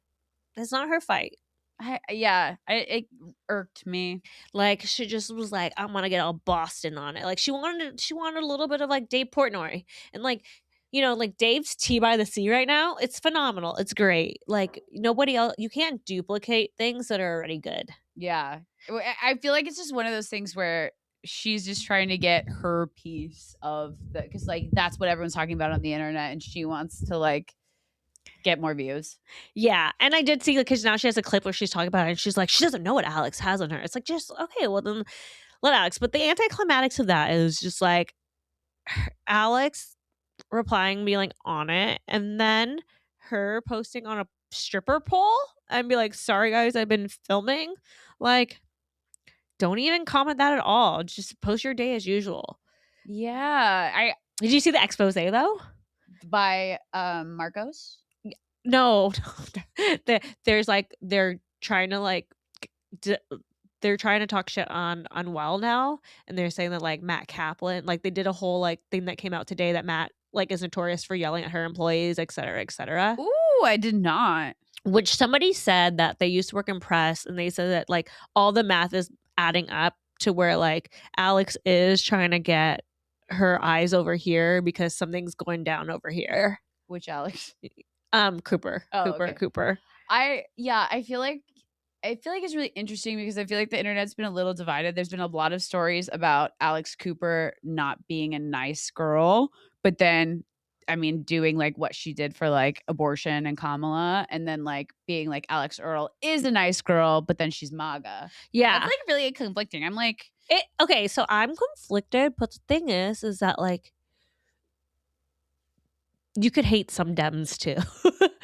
it's not her fight. it irked me. Like she just was like, I want to get all Boston on it. Like she wanted a little bit of like Dave Portnoy, and like, you know, like Dave's Tea by the Sea right now. It's phenomenal. It's great. Like nobody else. You can't duplicate things that are already good. Yeah, I feel like it's just one of those things where she's just trying to get her piece of the, because like that's what everyone's talking about on the internet, and she wants to like get more views. Yeah, and I did see, because now she has a clip where she's talking about it, and she's like, she doesn't know what Alex has on her. It's like, just okay, well then let Alex. But the anticlimatics of that is just like Alex replying, being like on it, and then her posting on a stripper pole and be like, sorry guys, I've been filming. Like, don't even comment that at all. Just post your day as usual. Yeah, Did you see the expose though? by Marcos. No, there's like they're trying to like they're trying to talk shit on Well now, and they're saying that like Matt Kaplan, like they did a whole like thing that came out today that Matt like is notorious for yelling at her employees, et cetera, et cetera. Ooh, I did not. Which somebody said that they used to work in press, and they said that like all the math is adding up to where like Alex is trying to get her eyes over here because something's going down over here. Which Alex? Cooper. Oh, okay. Cooper. I feel like it's really interesting because I feel like the internet's been a little divided. There's been a lot of stories about Alex Cooper not being a nice girl, but then I mean doing like what she did for like abortion and Kamala, and then like being like Alex Earl is a nice girl, but then she's MAGA. Yeah. That's like really conflicting. I'm like, okay, so I'm conflicted, but the thing is that like you could hate some Dems too.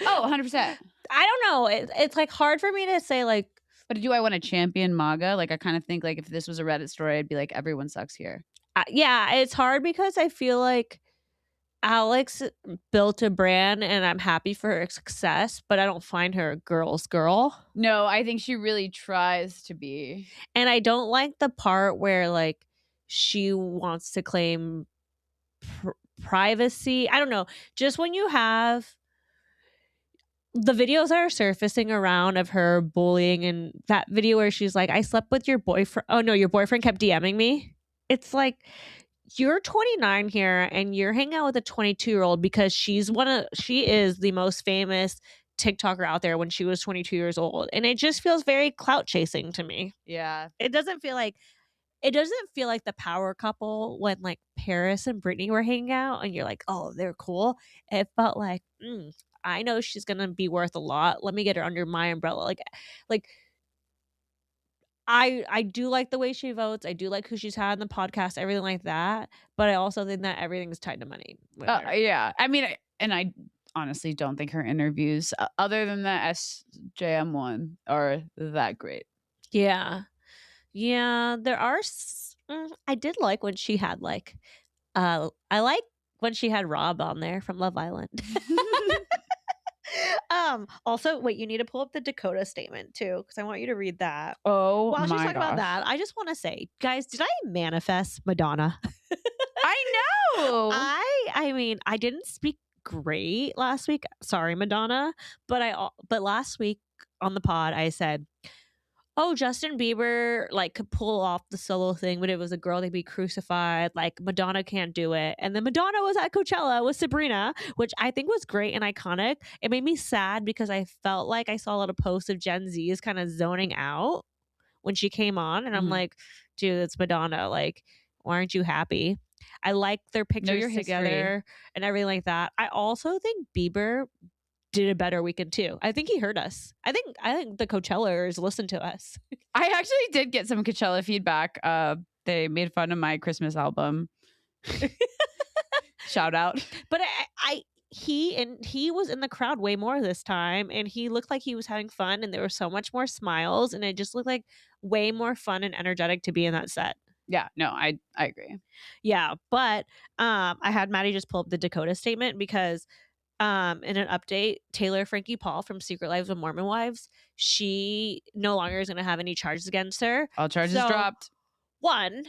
oh, 100%. I don't know. It's like hard for me to say like. But do I want to champion MAGA? Like I kind of think like if this was a Reddit story, I'd be like everyone sucks here. Yeah, it's hard because I feel like Alex built a brand and I'm happy for her success, but I don't find her a girl's girl. No, I think she really tries to be. And I don't like the part where like she wants to claim privacy. I don't know. Just when you have the videos that are surfacing around of her bullying, and that video where she's like, I slept with your boyfriend. Oh no, your boyfriend kept DMing me. It's like, you're 29 here and you're hanging out with a 22-year-old because she is the most famous TikToker out there when she was 22 years old. And it just feels very clout chasing to me. Yeah. It doesn't feel like the power couple when like Paris and Brittany were hanging out and you're like, oh, they're cool. It felt like, I know she's gonna be worth a lot. Let me get her under my umbrella. Like I do like the way she votes. I do like who she's had in the podcast, everything like that. But I also think that everything's tied to money. Yeah. I mean, and I honestly don't think her interviews, other than the SJM one, are that great. Yeah. Yeah. There are. I did like when she had like, I like when she had Rob on there from Love Island. Also, wait, you need to pull up the Dakota statement too, because I want you to read that. Oh, while she's my talking gosh. about that, I just want to say, guys, did I manifest Madonna? I know. I mean, I didn't speak great last week. Sorry, Madonna, but last week on the pod, I said, oh, Justin Bieber like could pull off the solo thing, but it was a girl, they'd be crucified. Like Madonna can't do it. And then Madonna was at Coachella with Sabrina, which I think was great and iconic. It made me sad because I felt like I saw a lot of posts of Gen Z's kind of zoning out when she came on. And I'm like, dude, it's Madonna. Like, why aren't you happy? I like their your pictures history. together and everything like that. I also think Bieber did a better weekend too. I think he heard us. I think the Coachellers listened to us. I actually did get some Coachella feedback. They made fun of my Christmas album. Shout out. But he was in the crowd way more this time, and he looked like he was having fun, and there were so much more smiles, and it just looked like way more fun and energetic to be in that set. Yeah, no, I agree. Yeah, but I had Maddie just pull up the Dakota statement because in an update, Taylor Frankie Paul from Secret Lives of Mormon Wives, she no longer is going to have any charges against her. All charges So, dropped. One,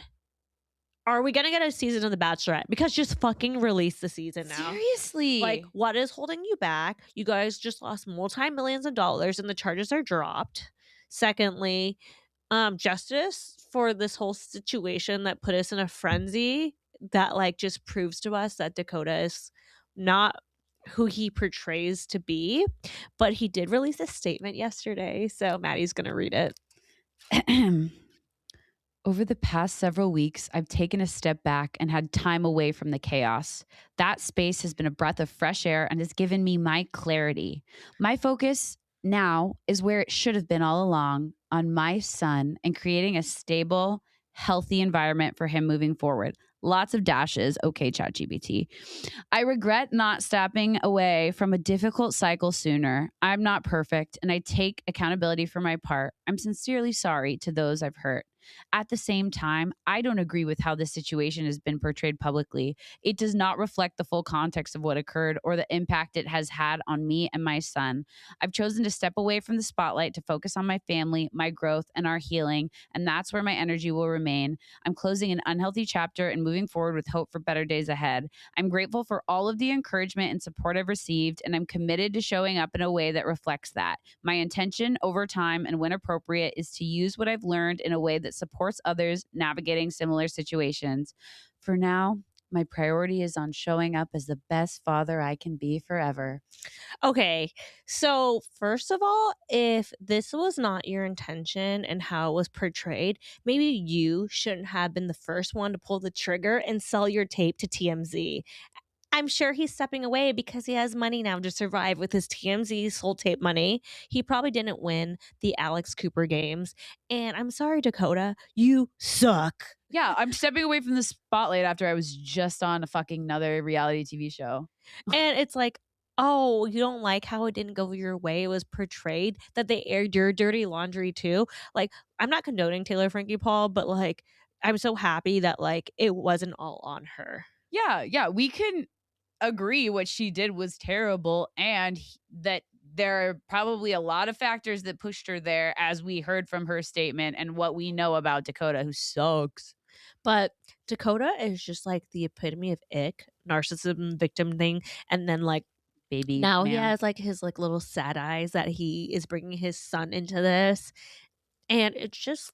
are we going to get a season of The Bachelorette? Because just fucking release the season now. Seriously. Like, what is holding you back? You guys just lost multi-millions of dollars and the charges are dropped. Secondly, justice for this whole situation that put us in a frenzy that like just proves to us that Dakota is not who he portrays to be. But he did release a statement yesterday, so Maddie's going to read it. Over the past several weeks, I've taken a step back and had time away from the chaos. That space has been a breath of fresh air and has given me my clarity. My focus now is where it should have been all along, on my son and creating a stable, healthy environment for him moving forward. Lots of dashes. Okay, ChatGPT. I regret not stepping away from a difficult cycle sooner. I'm not perfect, and I take accountability for my part. I'm sincerely sorry to those I've hurt. At the same time, I don't agree with how this situation has been portrayed publicly. It does not reflect the full context of what occurred or the impact it has had on me and my son. I've chosen to step away from the spotlight to focus on my family, my growth, and our healing, and that's where my energy will remain. I'm closing an unhealthy chapter and moving forward with hope for better days ahead. I'm grateful for all of the encouragement and support I've received, and I'm committed to showing up in a way that reflects that. My intention over time and when appropriate is to use what I've learned in a way that supports others navigating similar situations. For now, my priority is on showing up as the best father I can be forever. Okay, so first of all, if this was not your intention and how it was portrayed, maybe you shouldn't have been the first one to pull the trigger and sell your tape to TMZ. I'm sure he's stepping away because he has money now to survive with his TMZ soul tape money. He probably didn't win the Alex Cooper games. And I'm sorry, Dakota, you suck. Yeah, I'm stepping away from the spotlight after I was just on a fucking another reality TV show. And it's like, oh, you don't like how it didn't go your way. It was portrayed that they aired your dirty laundry too. Like, I'm not condoning Taylor Frankie Paul, but like, I'm so happy that like it wasn't all on her. Yeah, we can agree what she did was terrible and that there are probably a lot of factors that pushed her there, as we heard from her statement and what we know about Dakota, who sucks. But Dakota is just like the epitome of ick, narcissism victim thing. And then like Baby now he man. has like his like little sad eyes that he is bringing his son into this. And it's just,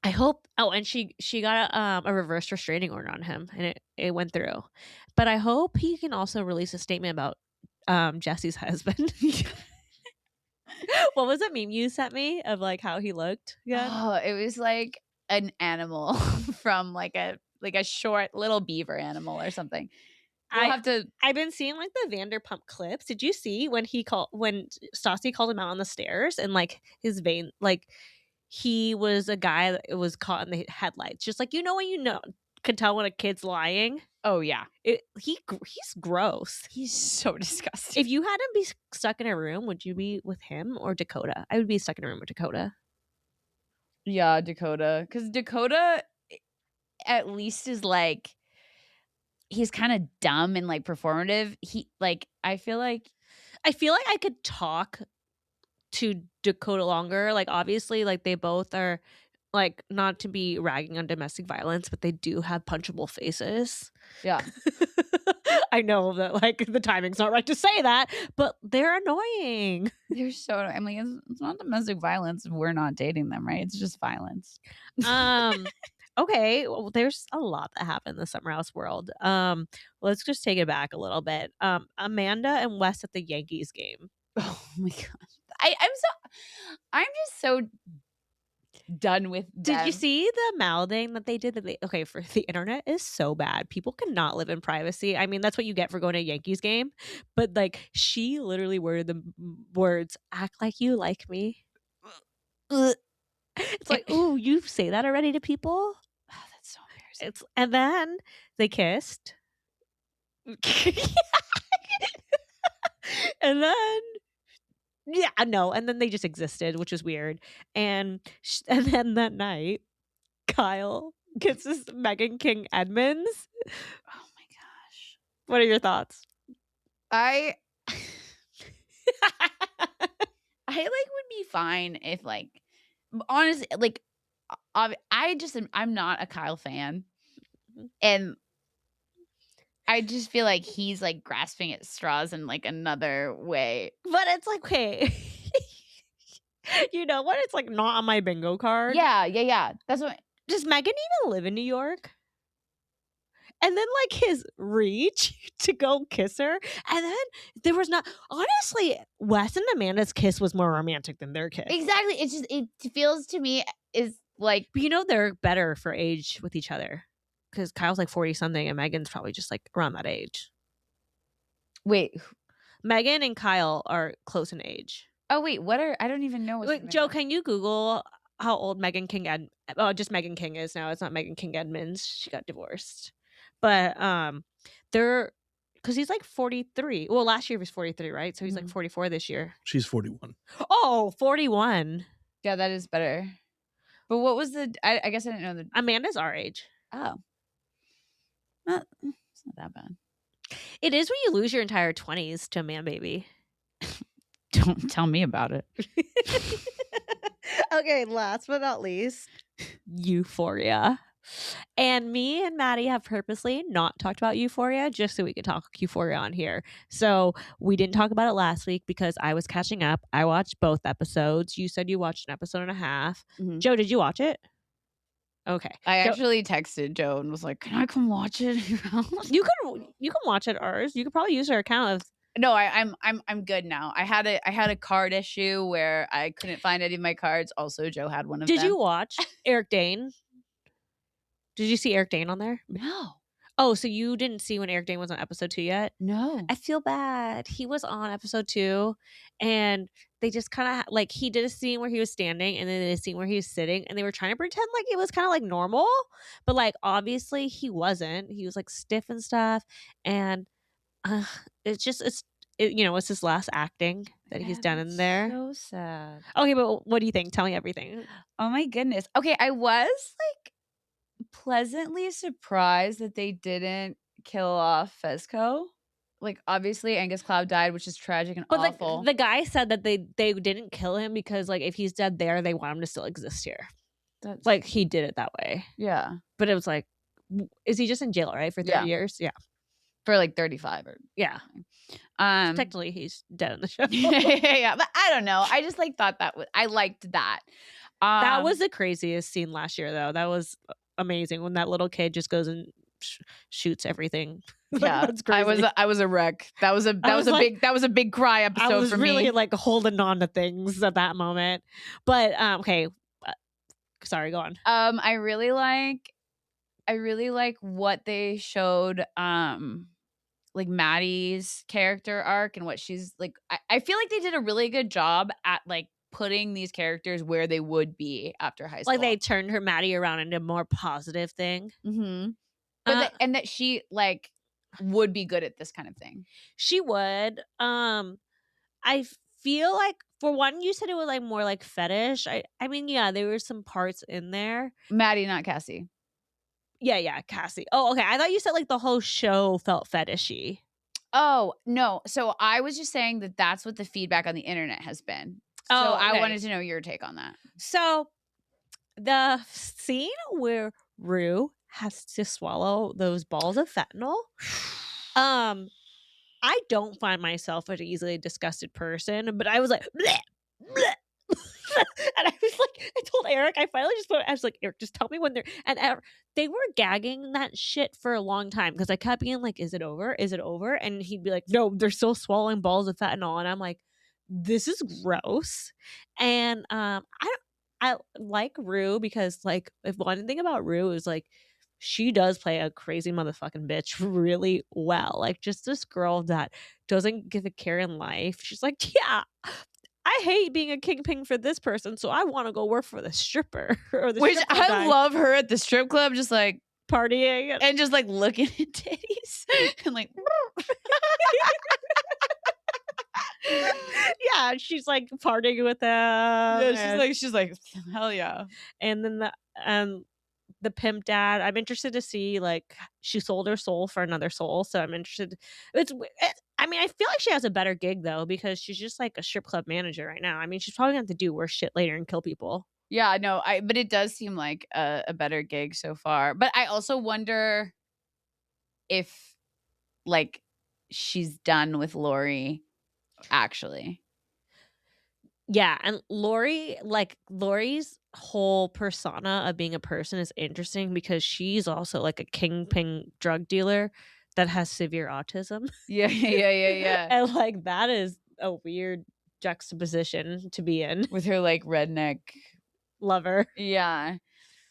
I hope. Oh, and she got a reverse restraining order on him, and it went through. But I hope he can also release a statement about Jesse's husband. What was that meme you sent me of like how he looked? Yeah. Oh, it was like an animal from like a short little beaver animal or something. I've been seeing like the Vanderpump clips. Did you see when Stassi called him out on the stairs and like his vein, like he was a guy that was caught in the headlights, just like when can tell when a kid's lying. Oh yeah, he's gross. He's so disgusting. If you had him be stuck in a room, would you be with him or Dakota? I would be stuck in a room with Dakota. Yeah, Dakota, because Dakota at least is like, he's kind of dumb and like performative. I feel like I could talk to Dakota longer. Like obviously, like they both are like, not to be ragging on domestic violence, but they do have punchable faces. Yeah. I know that like the timing's not right to say that, but they're annoying. They're so, I mean, it's not domestic violence if we're not dating them, right? It's just violence. Okay, well, there's a lot that happened in the Summer House world. Let's just take it back a little bit. Amanda and Wes at the Yankees game. Oh my gosh. I'm just so done with them. Did you see the mouthing that they did? Okay, for the internet is so bad. People cannot live in privacy. I mean, that's what you get for going to a Yankees game. But like, she literally worded the words, "Act like you like me." It's like, ooh, you say that already to people? Oh, that's so embarrassing. And then they kissed. And then and then they just existed, which was weird. And then that night, Kyle kisses Megan King Edmonds. Oh my gosh. What are your thoughts? I like would be fine if like honestly like I'm not a Kyle fan, and I just feel like he's like grasping at straws in like another way. But it's like, okay. You know what? It's like not on my bingo card. Yeah. That's what. Does Megan even live in New York? And then like his reach to go kiss her. And then there was not, honestly, Wes and Amanda's kiss was more romantic than their kiss. Exactly. It's just, it feels to me is like, but you know, they're better for age with each other. Because Kyle's like 40 something and Megan's probably just like around that age. Wait. Megan and Kyle are close in age. Oh, wait. I don't even know. Wait, Joe, can you Google how old Megan King just Megan King is now? It's not Megan King Edmonds. She got divorced. But they're, because he's like 43. Well, last year he was 43, right? So he's like 44 this year. She's 41. Oh, 41. Yeah, that is better. But what was I guess I didn't know Amanda's our age. Oh. It's not that bad. It is when you lose your entire 20s to a man baby. Don't tell me about it. Okay, last but not least, Euphoria. And me and Maddie have purposely not talked about Euphoria just so we could talk Euphoria on here. So we didn't talk about it last week because I was catching up. I watched both episodes. You said you watched an episode and a half. Mm-hmm. Joe, did you watch it? Okay. I actually texted Joe and was like, "Can I come watch it?" You can watch it ours. You could probably use her account. No, I'm good now. I had a card issue where I couldn't find any of my cards. Also, Joe had one of them. Did you watch Eric Dane? Did you see Eric Dane on there? No. Oh, so you didn't see when Eric Dane was on episode 2 yet? No. I feel bad. He was on episode 2 and they just kind of like, he did a scene where he was standing and then they did a scene where he was sitting and they were trying to pretend like it was kind of like normal, but like obviously he wasn't. He was like stiff and stuff. And it's his last acting that he's done in there. So sad. Okay, but what do you think? Tell me everything. Oh my goodness. Okay, I was like pleasantly surprised that they didn't kill off Fezco. Like obviously Angus Cloud died, which is tragic and awful. But the guy said that they didn't kill him because like if he's dead there, they want him to still exist here. That's like he did it that way. Yeah. But it was like, is he just in jail, right? For 30 years? Yeah. For like 35 or yeah. Technically he's dead in the show. Yeah, but I don't know. I just like thought I liked that. That was the craziest scene last year though. That was amazing when that little kid just goes and shoots everything. Yeah, I was a wreck. That was a big cry episode for me. I was really like holding on to things at that moment. But okay, sorry, go on. I really like what they showed. Like Maddie's character arc and what she's like. I feel like they did a really good job at like putting these characters where they would be after high school. Like they turned her Maddie around into a more positive thing. Mm-hmm. But and that she like would be good at this kind of thing. She would. I feel like for one, you said it was like more like fetish. I mean, yeah, there were some parts in there. Maddie, not Cassie. Yeah, Cassie. Oh, okay. I thought you said like the whole show felt fetishy. Oh, no. So I was just saying that that's what the feedback on the internet has been. So I wanted to know your take on that. So the scene where Rue has to swallow those balls of fentanyl, I don't find myself an easily disgusted person, but I was like, bleh, bleh. And I was like, I told Eric, I was like, Eric, just tell me when and they were gagging that shit for a long time because I kept being like, is it over? Is it over? And he'd be like, no, they're still swallowing balls of fentanyl. And I'm like, this is gross. And I I like Rue because like if one thing about Rue is like she does play a crazy motherfucking bitch really well. Like just this girl that doesn't give a care in life. She's like, yeah, I hate being a kingpin for this person, so I want to go work for the stripper or the Which strip club I guy love her at the strip club, just like partying. and just like looking at titties and like Yeah, she's like partying with them. yeah, she's like hell yeah. And then the pimp dad, I'm interested to see like she sold her soul for another soul, so I'm interested. I mean, I feel like she has a better gig though because she's just like a strip club manager right now. I mean, she's probably going to do worse shit later and kill people. Yeah, no, but it does seem like a better gig so far. But I also wonder if like she's done with Lori actually. Yeah, and Lori's whole persona of being a person is interesting because she's also like a kingpin drug dealer that has severe autism. Yeah. And like that is a weird juxtaposition to be in. With her like redneck Lover. yeah.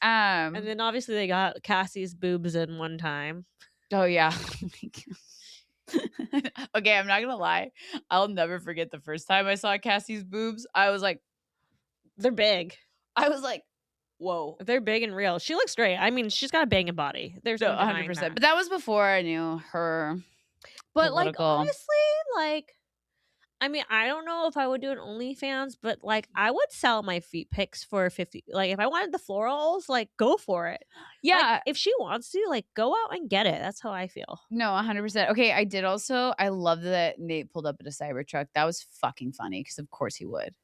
And then obviously they got Cassie's boobs in one time. Oh yeah. Okay, I'm not gonna lie. I'll never forget the first time I saw Cassie's boobs. I was like, They're big. whoa. They're big and real. She looks great. I mean, she's got a banging body. There's no 100%. denying But that was before I knew her. But like political. honestly, like I mean, I don't know if I would do an OnlyFans, but like I would sell my feet pics for 50. Like if I wanted the florals, like go for it. Yeah. Like, if she wants to, like go out and get it. That's how I feel. No, 100%. Okay, I love that Nate pulled up at a Cybertruck. That was fucking funny because of course he would.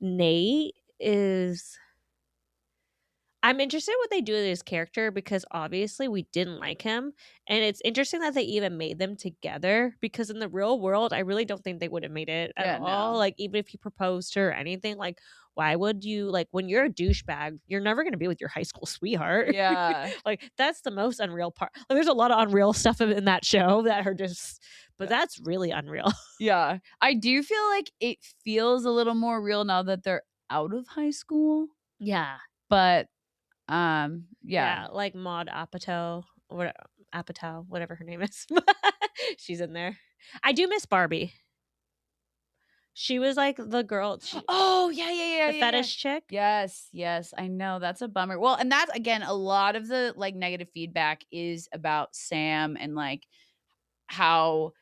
Nate is I'm interested in what they do with his character because obviously we didn't like him. And it's interesting that they even made them together because in the real world, I really don't think they would have made it at all. No. Like, even if he proposed to her or anything, like, why would you, like, when you're a douchebag, you're never going to be with your high school sweetheart. Yeah. Like, that's the most unreal part. Like, there's a lot of unreal stuff in that show that are just, but that's really unreal. Yeah. I do feel like it feels a little more real now that they're out of high school. Yeah. But yeah, like Maud Apatow, whatever her name is. She's in there. I do miss Barbie. She was like the girl. The fetish chick. Yes, I know that's a bummer. Well, and that's again a lot of the like negative feedback is about Sam and like how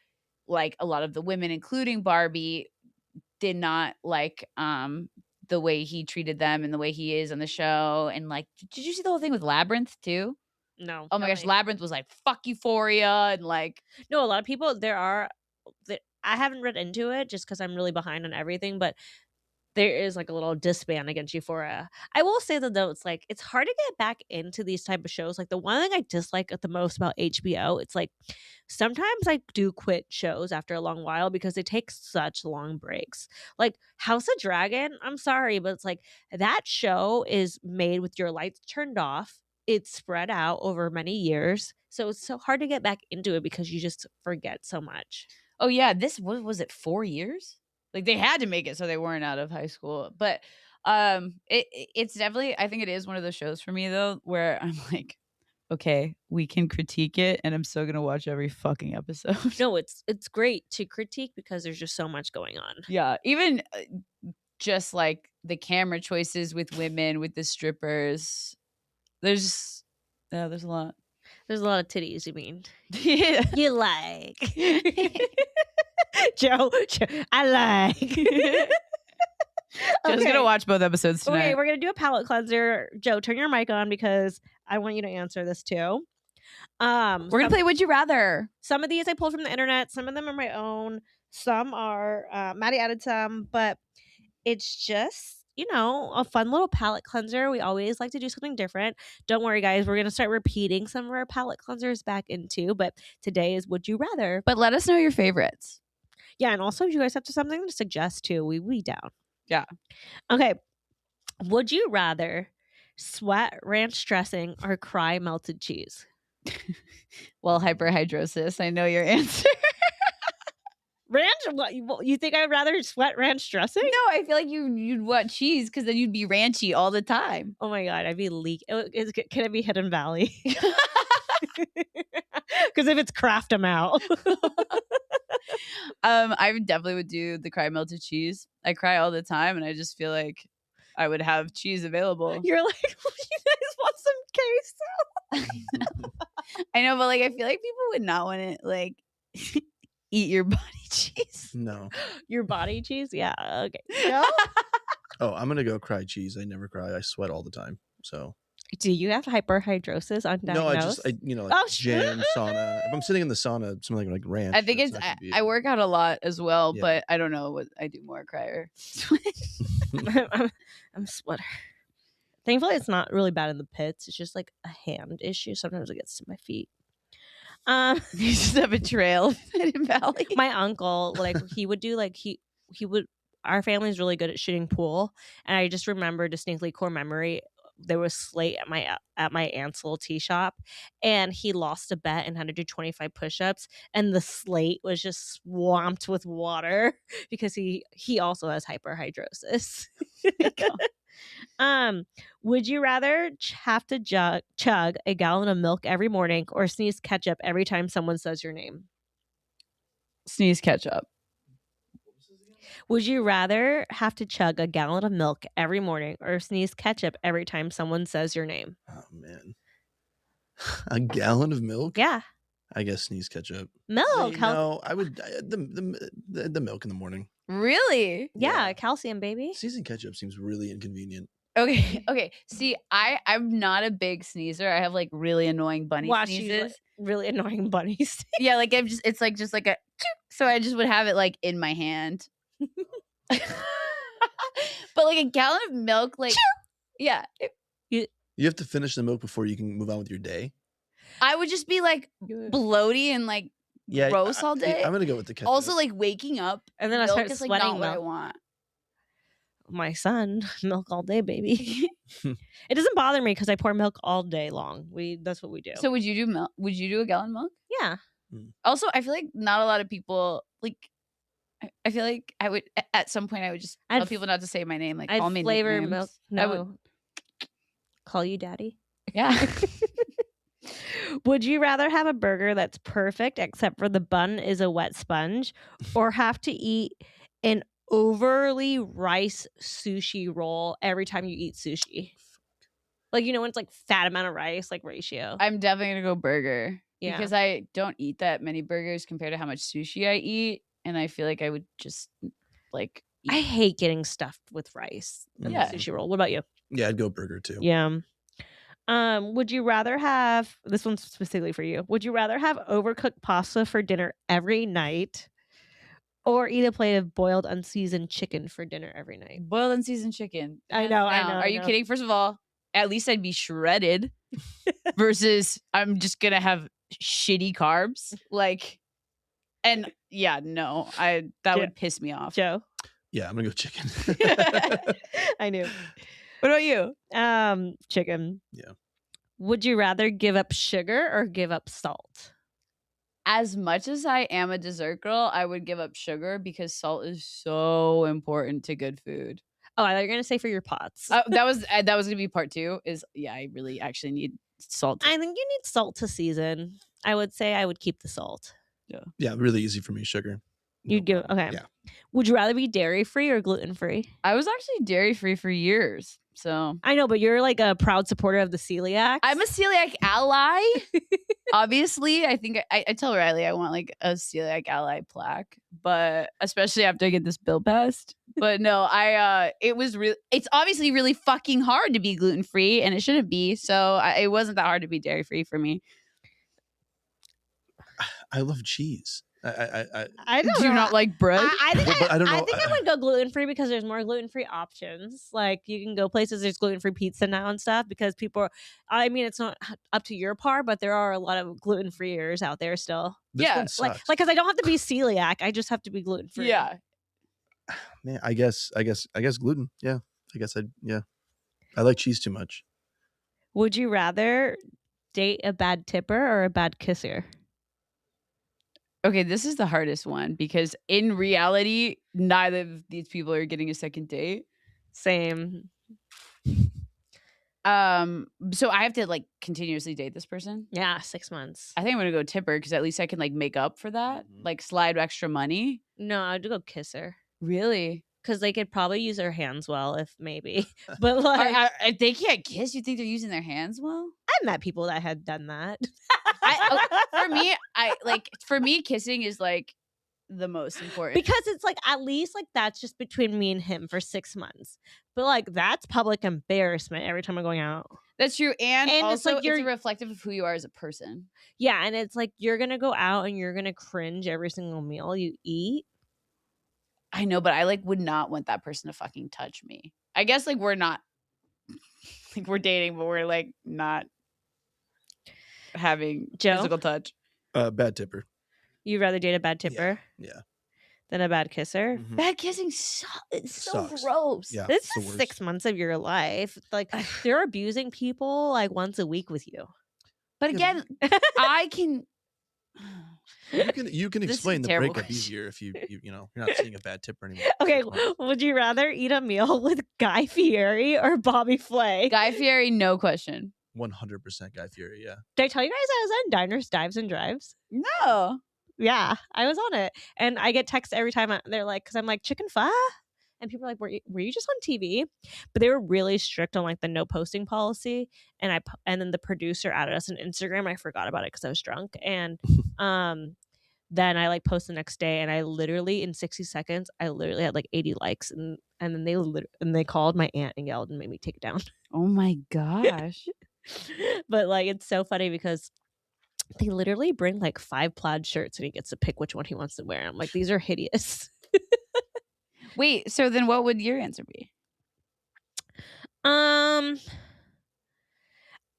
like a lot of the women, including Barbie, did not like the way he treated them and the way he is on the show. And like, did you see the whole thing with Labyrinth too? No. Oh my gosh, Labyrinth was like fuck Euphoria and like no, a lot of people I haven't read into it just because I'm really behind on everything, but there is like a little disband against Euphoria. I will say that though, it's like it's hard to get back into these type of shows. Like the one thing I dislike the most about HBO, it's like sometimes I do quit shows after a long while because they take such long breaks. Like House of Dragon, I'm sorry, but it's like that show is made with your lights turned off. It's spread out over many years. So it's so hard to get back into it because you just forget so much. oh yeah, this was it 4 years? Like they had to make it so they weren't out of high school. But it's definitely I think it is one of those shows for me though where I'm like, okay, we can critique it and I'm still going to watch every fucking episode. No, it's great to critique because there's just so much going on. Yeah, even just like the camera choices with women with the strippers. There's a lot. There's a lot of titties, you mean? Yeah. You like. Joe, I like. Joe's gonna watch both episodes tonight. Okay, we're gonna do a palate cleanser. Joe, turn your mic on because I want you to answer this too. We're gonna play Would You Rather. Some of these I pulled from the internet. Some of them are my own. Some are Maddie added some, but it's just a fun little palate cleanser. We always like to do something different. Don't worry, guys. We're gonna start repeating some of our palate cleansers back into. But today is Would You Rather. But let us know your favorites. Yeah, and also if you guys have something to suggest too, we be down. Yeah. Okay. Would you rather sweat ranch dressing or cry melted cheese? Well, hyperhidrosis. I know your answer. Ranch? What, you think I'd rather sweat ranch dressing? No, I feel like you'd want cheese because then you'd be ranchy all the time. Oh my God, I'd be can it be Hidden Valley? Because if it's Kraft, I'm out. I definitely would do the cry melted cheese. I cry all the time, and I just feel like I would have cheese available. You're like, you guys want some queso? I know, but like, I feel like people would not want to like eat your body cheese. No. Your body cheese? Yeah. Okay. No? Oh, I'm gonna go cry cheese. I never cry. I sweat all the time. So Do you have hyperhidrosis undiagnosed? no, like gym, sauna. If I'm sitting in the sauna, something like ranch. I think I work out a lot as well, Yeah. but I don't know what I do more, cry or I'm a sweater. Thankfully, it's not really bad in the pits. It's just like a hand issue. Sometimes it gets to my feet. You just have a trail of Hidden Valley. My uncle, like he would do like he would. Our family's really good at shooting pool, and I just remember distinctly core memory. There was slate at my aunt's little tea shop, and he lost a bet and had to do 25 push-ups, and the slate was just swamped with water because he also has hyperhidrosis. Would you rather have to chug a gallon of milk every morning or sneeze ketchup every time someone says your name? Sneeze ketchup. Would you rather have to chug a gallon of milk every morning or sneeze ketchup every time someone says your name? Oh man, a gallon of milk? Yeah, I guess sneeze ketchup. milk. Wait, no, I would the milk in the morning. Really? Yeah, Yeah. calcium, baby. Sneezing ketchup seems really inconvenient. Okay. See, I'm not a big sneezer. I have like really annoying bunny Watch you, sneezes. like, really annoying bunnies. Yeah, like it's like a so I just would have it like in my hand. But like a gallon of milk, like yeah, You have to finish the milk before you can move on with your day. I would just be like bloaty and like Yeah, gross all day. I'm gonna go with the ketchup. Also, like waking up And then I milk start is like sweating not what I milk. want. My son, milk all day, baby. It doesn't bother me because I pour milk all day long. That's what we do. So would you do milk? Would you do a gallon of milk? yeah. Also, I feel like not a lot of people like. I feel like I would at some point I would just tell people not to say my name, like I'd call me flavor nicknames. milk. I No. would, Call you daddy. yeah. Would you rather have a burger that's perfect except for the bun is a wet sponge, or have to eat an overly rice sushi roll every time you eat sushi? Like, when it's like fat amount of rice, like ratio. I'm definitely gonna go burger Yeah. because I don't eat that many burgers compared to how much sushi I eat, and I feel like I would just like. I hate getting stuffed with rice in Yeah. the sushi roll. What about you? Yeah, I'd go burger too. Yeah. Would you rather have, this one's specifically for you, would you rather have overcooked pasta for dinner every night or eat a plate of boiled unseasoned chicken for dinner every night? Boiled unseasoned chicken. I know. Are you kidding? First of all, at least I'd be shredded versus I'm just gonna have shitty carbs. Like, and yeah, no, that would piss me off. Joe? Yeah, I'm gonna go chicken. I knew. What about you? Chicken. Yeah. Would you rather give up sugar or give up salt? As much as I am a dessert girl, I would give up sugar because salt is so important to good food. Oh, I thought you were going to say for your pots. That was going to be part 2 is, yeah, I really actually need salt. I think you need salt to season. I would say I would keep the salt. Yeah, really easy for me. Sugar. You'd give okay. Yeah. Would you rather be dairy free or gluten free? I was actually dairy free for years. So I know, but you're like a proud supporter of the celiac. I'm a celiac ally. Obviously, I think I tell Riley I want like a celiac ally plaque, but especially after I get this bill passed. But no, it's obviously really fucking hard to be gluten free, and it shouldn't be. So it wasn't that hard to be dairy free for me. I love cheese. I don't Do you know. not like bread? I think Well, but I don't know. I think I would go gluten free because there's more gluten free options. Like you can go places there's gluten free pizza now and stuff because people. I mean, it's not up to your par, but there are a lot of gluten freeers out there still. This Yeah, one sucks. Like because I don't have to be celiac, I just have to be gluten free. Yeah. Man, I guess gluten. Yeah, I like cheese too much. Would you rather date a bad tipper or a bad kisser? Okay, this is the hardest one because in reality, neither of these people are getting a second date. Same. So I have to like continuously date this person. Yeah, 6 months. I think I'm gonna go tip her because at least I can like make up for that, Mhm. like slide extra money. No, I'd go kiss her. Really? Because they could probably use their hands well, if maybe. But like, They can't kiss. You think they're using their hands well? I met people that had done that. For me, kissing is like the most important. Because it's like, at least like that's just between me and him for 6 months. But like, that's public embarrassment every time I'm going out. That's true, and it's also like it's reflective of who you are as a person. Yeah, and it's like you're gonna go out and you're gonna cringe every single meal you eat. I know, but I like would not want that person to fucking touch me. I guess like we're not like we're dating, but we're like not having Joe? physical touch. Bad tipper. You'd rather date a bad tipper Yeah. than a bad kisser? Mhm. Bad kissing it's so Sucks. gross. Yeah. This it's the is worst. 6 months of your life. Like, they're abusing people like once a week with you. But again, I can. You can This is explain a the terrible breakup question. easier if you're not seeing a bad tipper anymore. Okay, 6 months. would you rather eat a meal with Guy Fieri or Bobby Flay? Guy Fieri, no question. 100% Guy Fieri. Yeah. Did I tell you guys I was on Diners, Dives, and Drives? No. Yeah, I was on it. And I get texts every time they're like, because I'm like, chicken pho? And people are like, were you just on TV? But they were really strict on like the no posting policy. And then the producer added us on Instagram. I forgot about it because I was drunk. And then I like post the next day, and I literally in 60 seconds, I literally had like 80 likes. And then they called my aunt and yelled and made me take it down. Oh my gosh. But like, it's so funny because they literally bring like 5 plaid shirts and he gets to pick which one he wants to wear. I'm like, these are hideous. Wait, so then what would your answer be?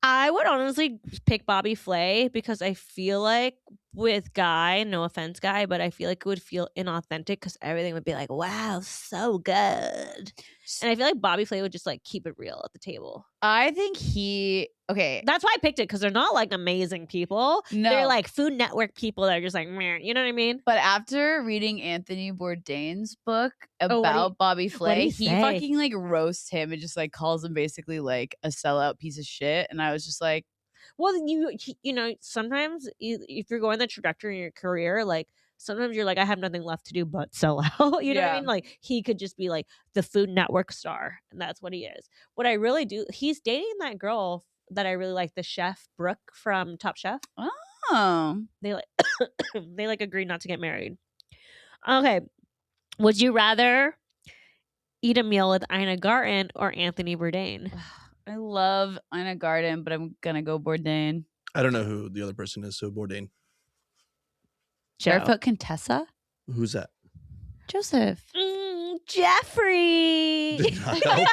I would honestly pick Bobby Flay because I feel like with Guy, no offense, Guy, but I feel like it would feel inauthentic because everything would be like, wow, so good. And I feel like Bobby Flay would just like keep it real at the table. I think okay. That's why I picked it, because they're not like amazing people. No. They're like Food Network people that are just like, meh, you know what I mean? But after reading Anthony Bourdain's book what about Bobby did Flay, he he say? fucking like roasts him and just like calls him basically like a sellout piece of shit. And I was just like, Well, you know, sometimes if you're going the trajectory in your career, like sometimes you're like, I have nothing left to do but sell out. You know what I Yeah. mean? Like he could just be like the Food Network star, and that's what he is. What I really do, he's dating that girl that I really like, the chef Brooke from Top Chef. oh, They like they like agreed not to get married. Okay, would you rather eat a meal with Ina Garten or Anthony Bourdain? I love Ina Garten, but I'm gonna go Bourdain. I don't know who the other person is. So Bourdain. Joe. Barefoot Contessa? Who's that? Joseph. Jeffrey. Did not help.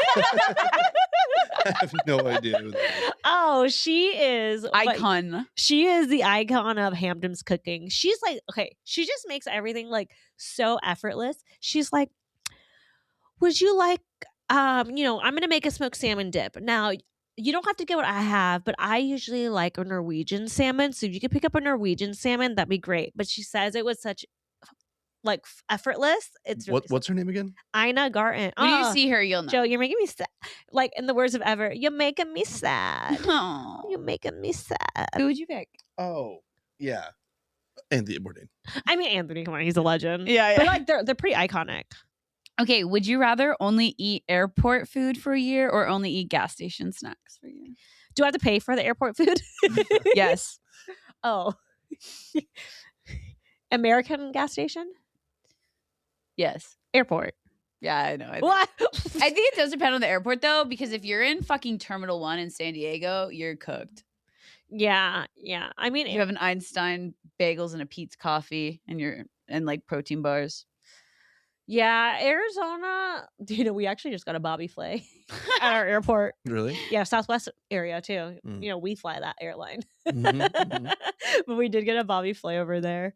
I have no idea who that is. Oh, she is Icon. She is the icon of Hampton's cooking. She's like, okay, she just makes everything like so effortless. She's like, would you like, I'm gonna make a smoked salmon dip. Now, you don't have to get what I have, but I usually like a Norwegian salmon. So if you could pick up a Norwegian salmon, that'd be great. But she says it was such like effortless. It's really What's her name again? Ina Garten. When you see her, you'll know. Joe, you're making me sad. Like in the words of Ever, you're making me sad. Aw. You're making me sad. Who would you pick? Oh, yeah. Anthony Bourdain. I mean, Anthony, come on, he's a legend. Yeah, But like they're pretty iconic. Okay, would you rather only eat airport food for a year or only eat gas station snacks for a year? Do I have to pay for the airport food? Yes. Oh. American gas station? Yes. Airport. Yeah, I know. What? I think it does depend on the airport though, because if you're in fucking Terminal 1 in San Diego, you're cooked. Yeah. I mean, You have an Einstein bagels and a Pete's coffee and like protein bars. yeah, Arizona. We actually just got a Bobby Flay at our airport. Really? Yeah, Southwest area too. Mm. We fly that airline. Mhm, mhm. But we did get a Bobby Flay over there.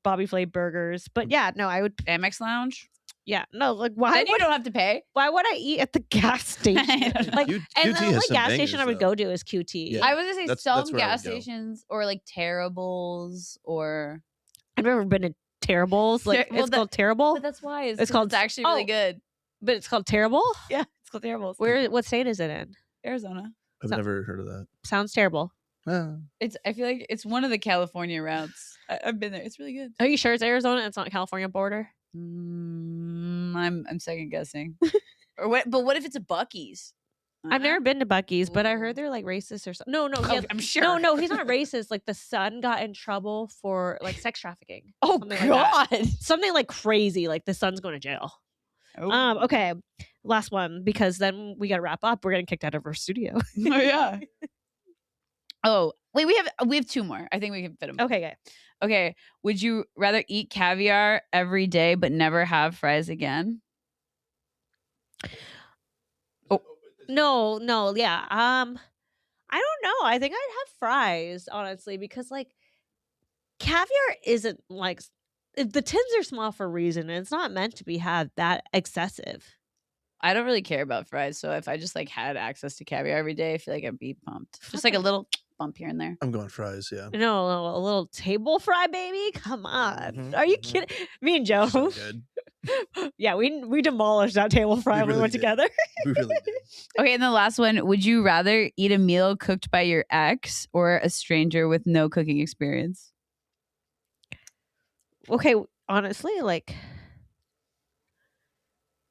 Bobby Flay burgers. But yeah, no, I would. Amex Lounge. Yeah, no, like why Then you would don't have to pay. why would I eat at the gas station? Like, Q- and QT the has only some gas bangers, station I would though. go to is QT. Yeah. I was gonna say That's some where I gas would go. stations or like Terribles or I've never been to Terrible's. Like Well, it's called Terrible, But that's why It's called- it's actually really good. but it's called Terrible. Yeah, it's called Terrible. What state is it in? Arizona. I've So- never heard of that. Sounds terrible. Ah. I feel like it's one of the California routes. I've been there. It's really good. Are you sure it's Arizona? It's not California border. I'm second guessing. Or what? But what if it's a Buc-ee's? I've never been to Buc-ee's, but I Ooh. heard they're like racist or something. No, Oh, yeah, I'm sure. no, he's not racist. Like the son got in trouble for like sex trafficking. Oh Something like that. God. Something like crazy. Like the son's going to jail. Oh. Okay, last one because then we got to wrap up. We're getting kicked out of our studio. Oh yeah. Oh wait, we have two more. I think we can fit them. Okay. Okay. Would you rather eat caviar every day but never have fries again? No, yeah. I don't know. I think I'd have fries, honestly, because like caviar isn't like the tins are small for a reason, and it's not meant to be had that excessive. I don't really care about fries, so if I just like had access to caviar every day, I feel like I'd be pumped. Just like a little bump here and there. I'm going fries. Yeah. No, a little table fry, baby. Come on, Mhm, are you mhm. kidding? Me and Joe. So good. Yeah, we demolished that table fry when we really went did. together. We really did. Okay, and the last one, would you rather eat a meal cooked by your ex or a stranger with no cooking experience? Okay, honestly, like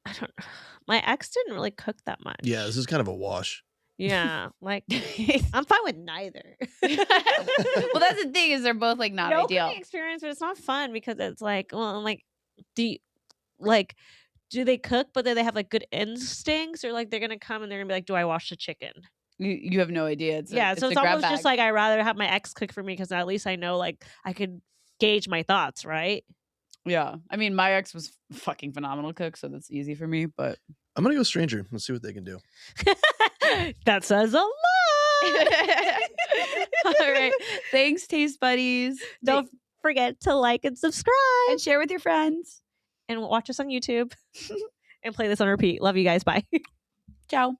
I don't know. My ex didn't really cook that much. Yeah, this is kind of a wash. Yeah, like I'm fine with neither. Well, that's the thing, is they're both like not no ideal. cooking experience, but it's not fun because it's like, well, I'm like, do they cook, but then they have like good instincts, or like they're gonna come and they're gonna be like, do I wash the chicken? You have no idea. So it's a grab almost just bag. like I'd rather have my ex cook for me because at least I know like I could gauge my thoughts, right? Yeah. I mean, my ex was fucking phenomenal cook, so that's easy for me, but I'm gonna go stranger. Let's see what they can do. That says a lot. all right. Thanks, Taste Buddies. Don't forget to like and subscribe and share with your friends. and watch us on YouTube and play this on repeat. Love you guys. Bye. Ciao.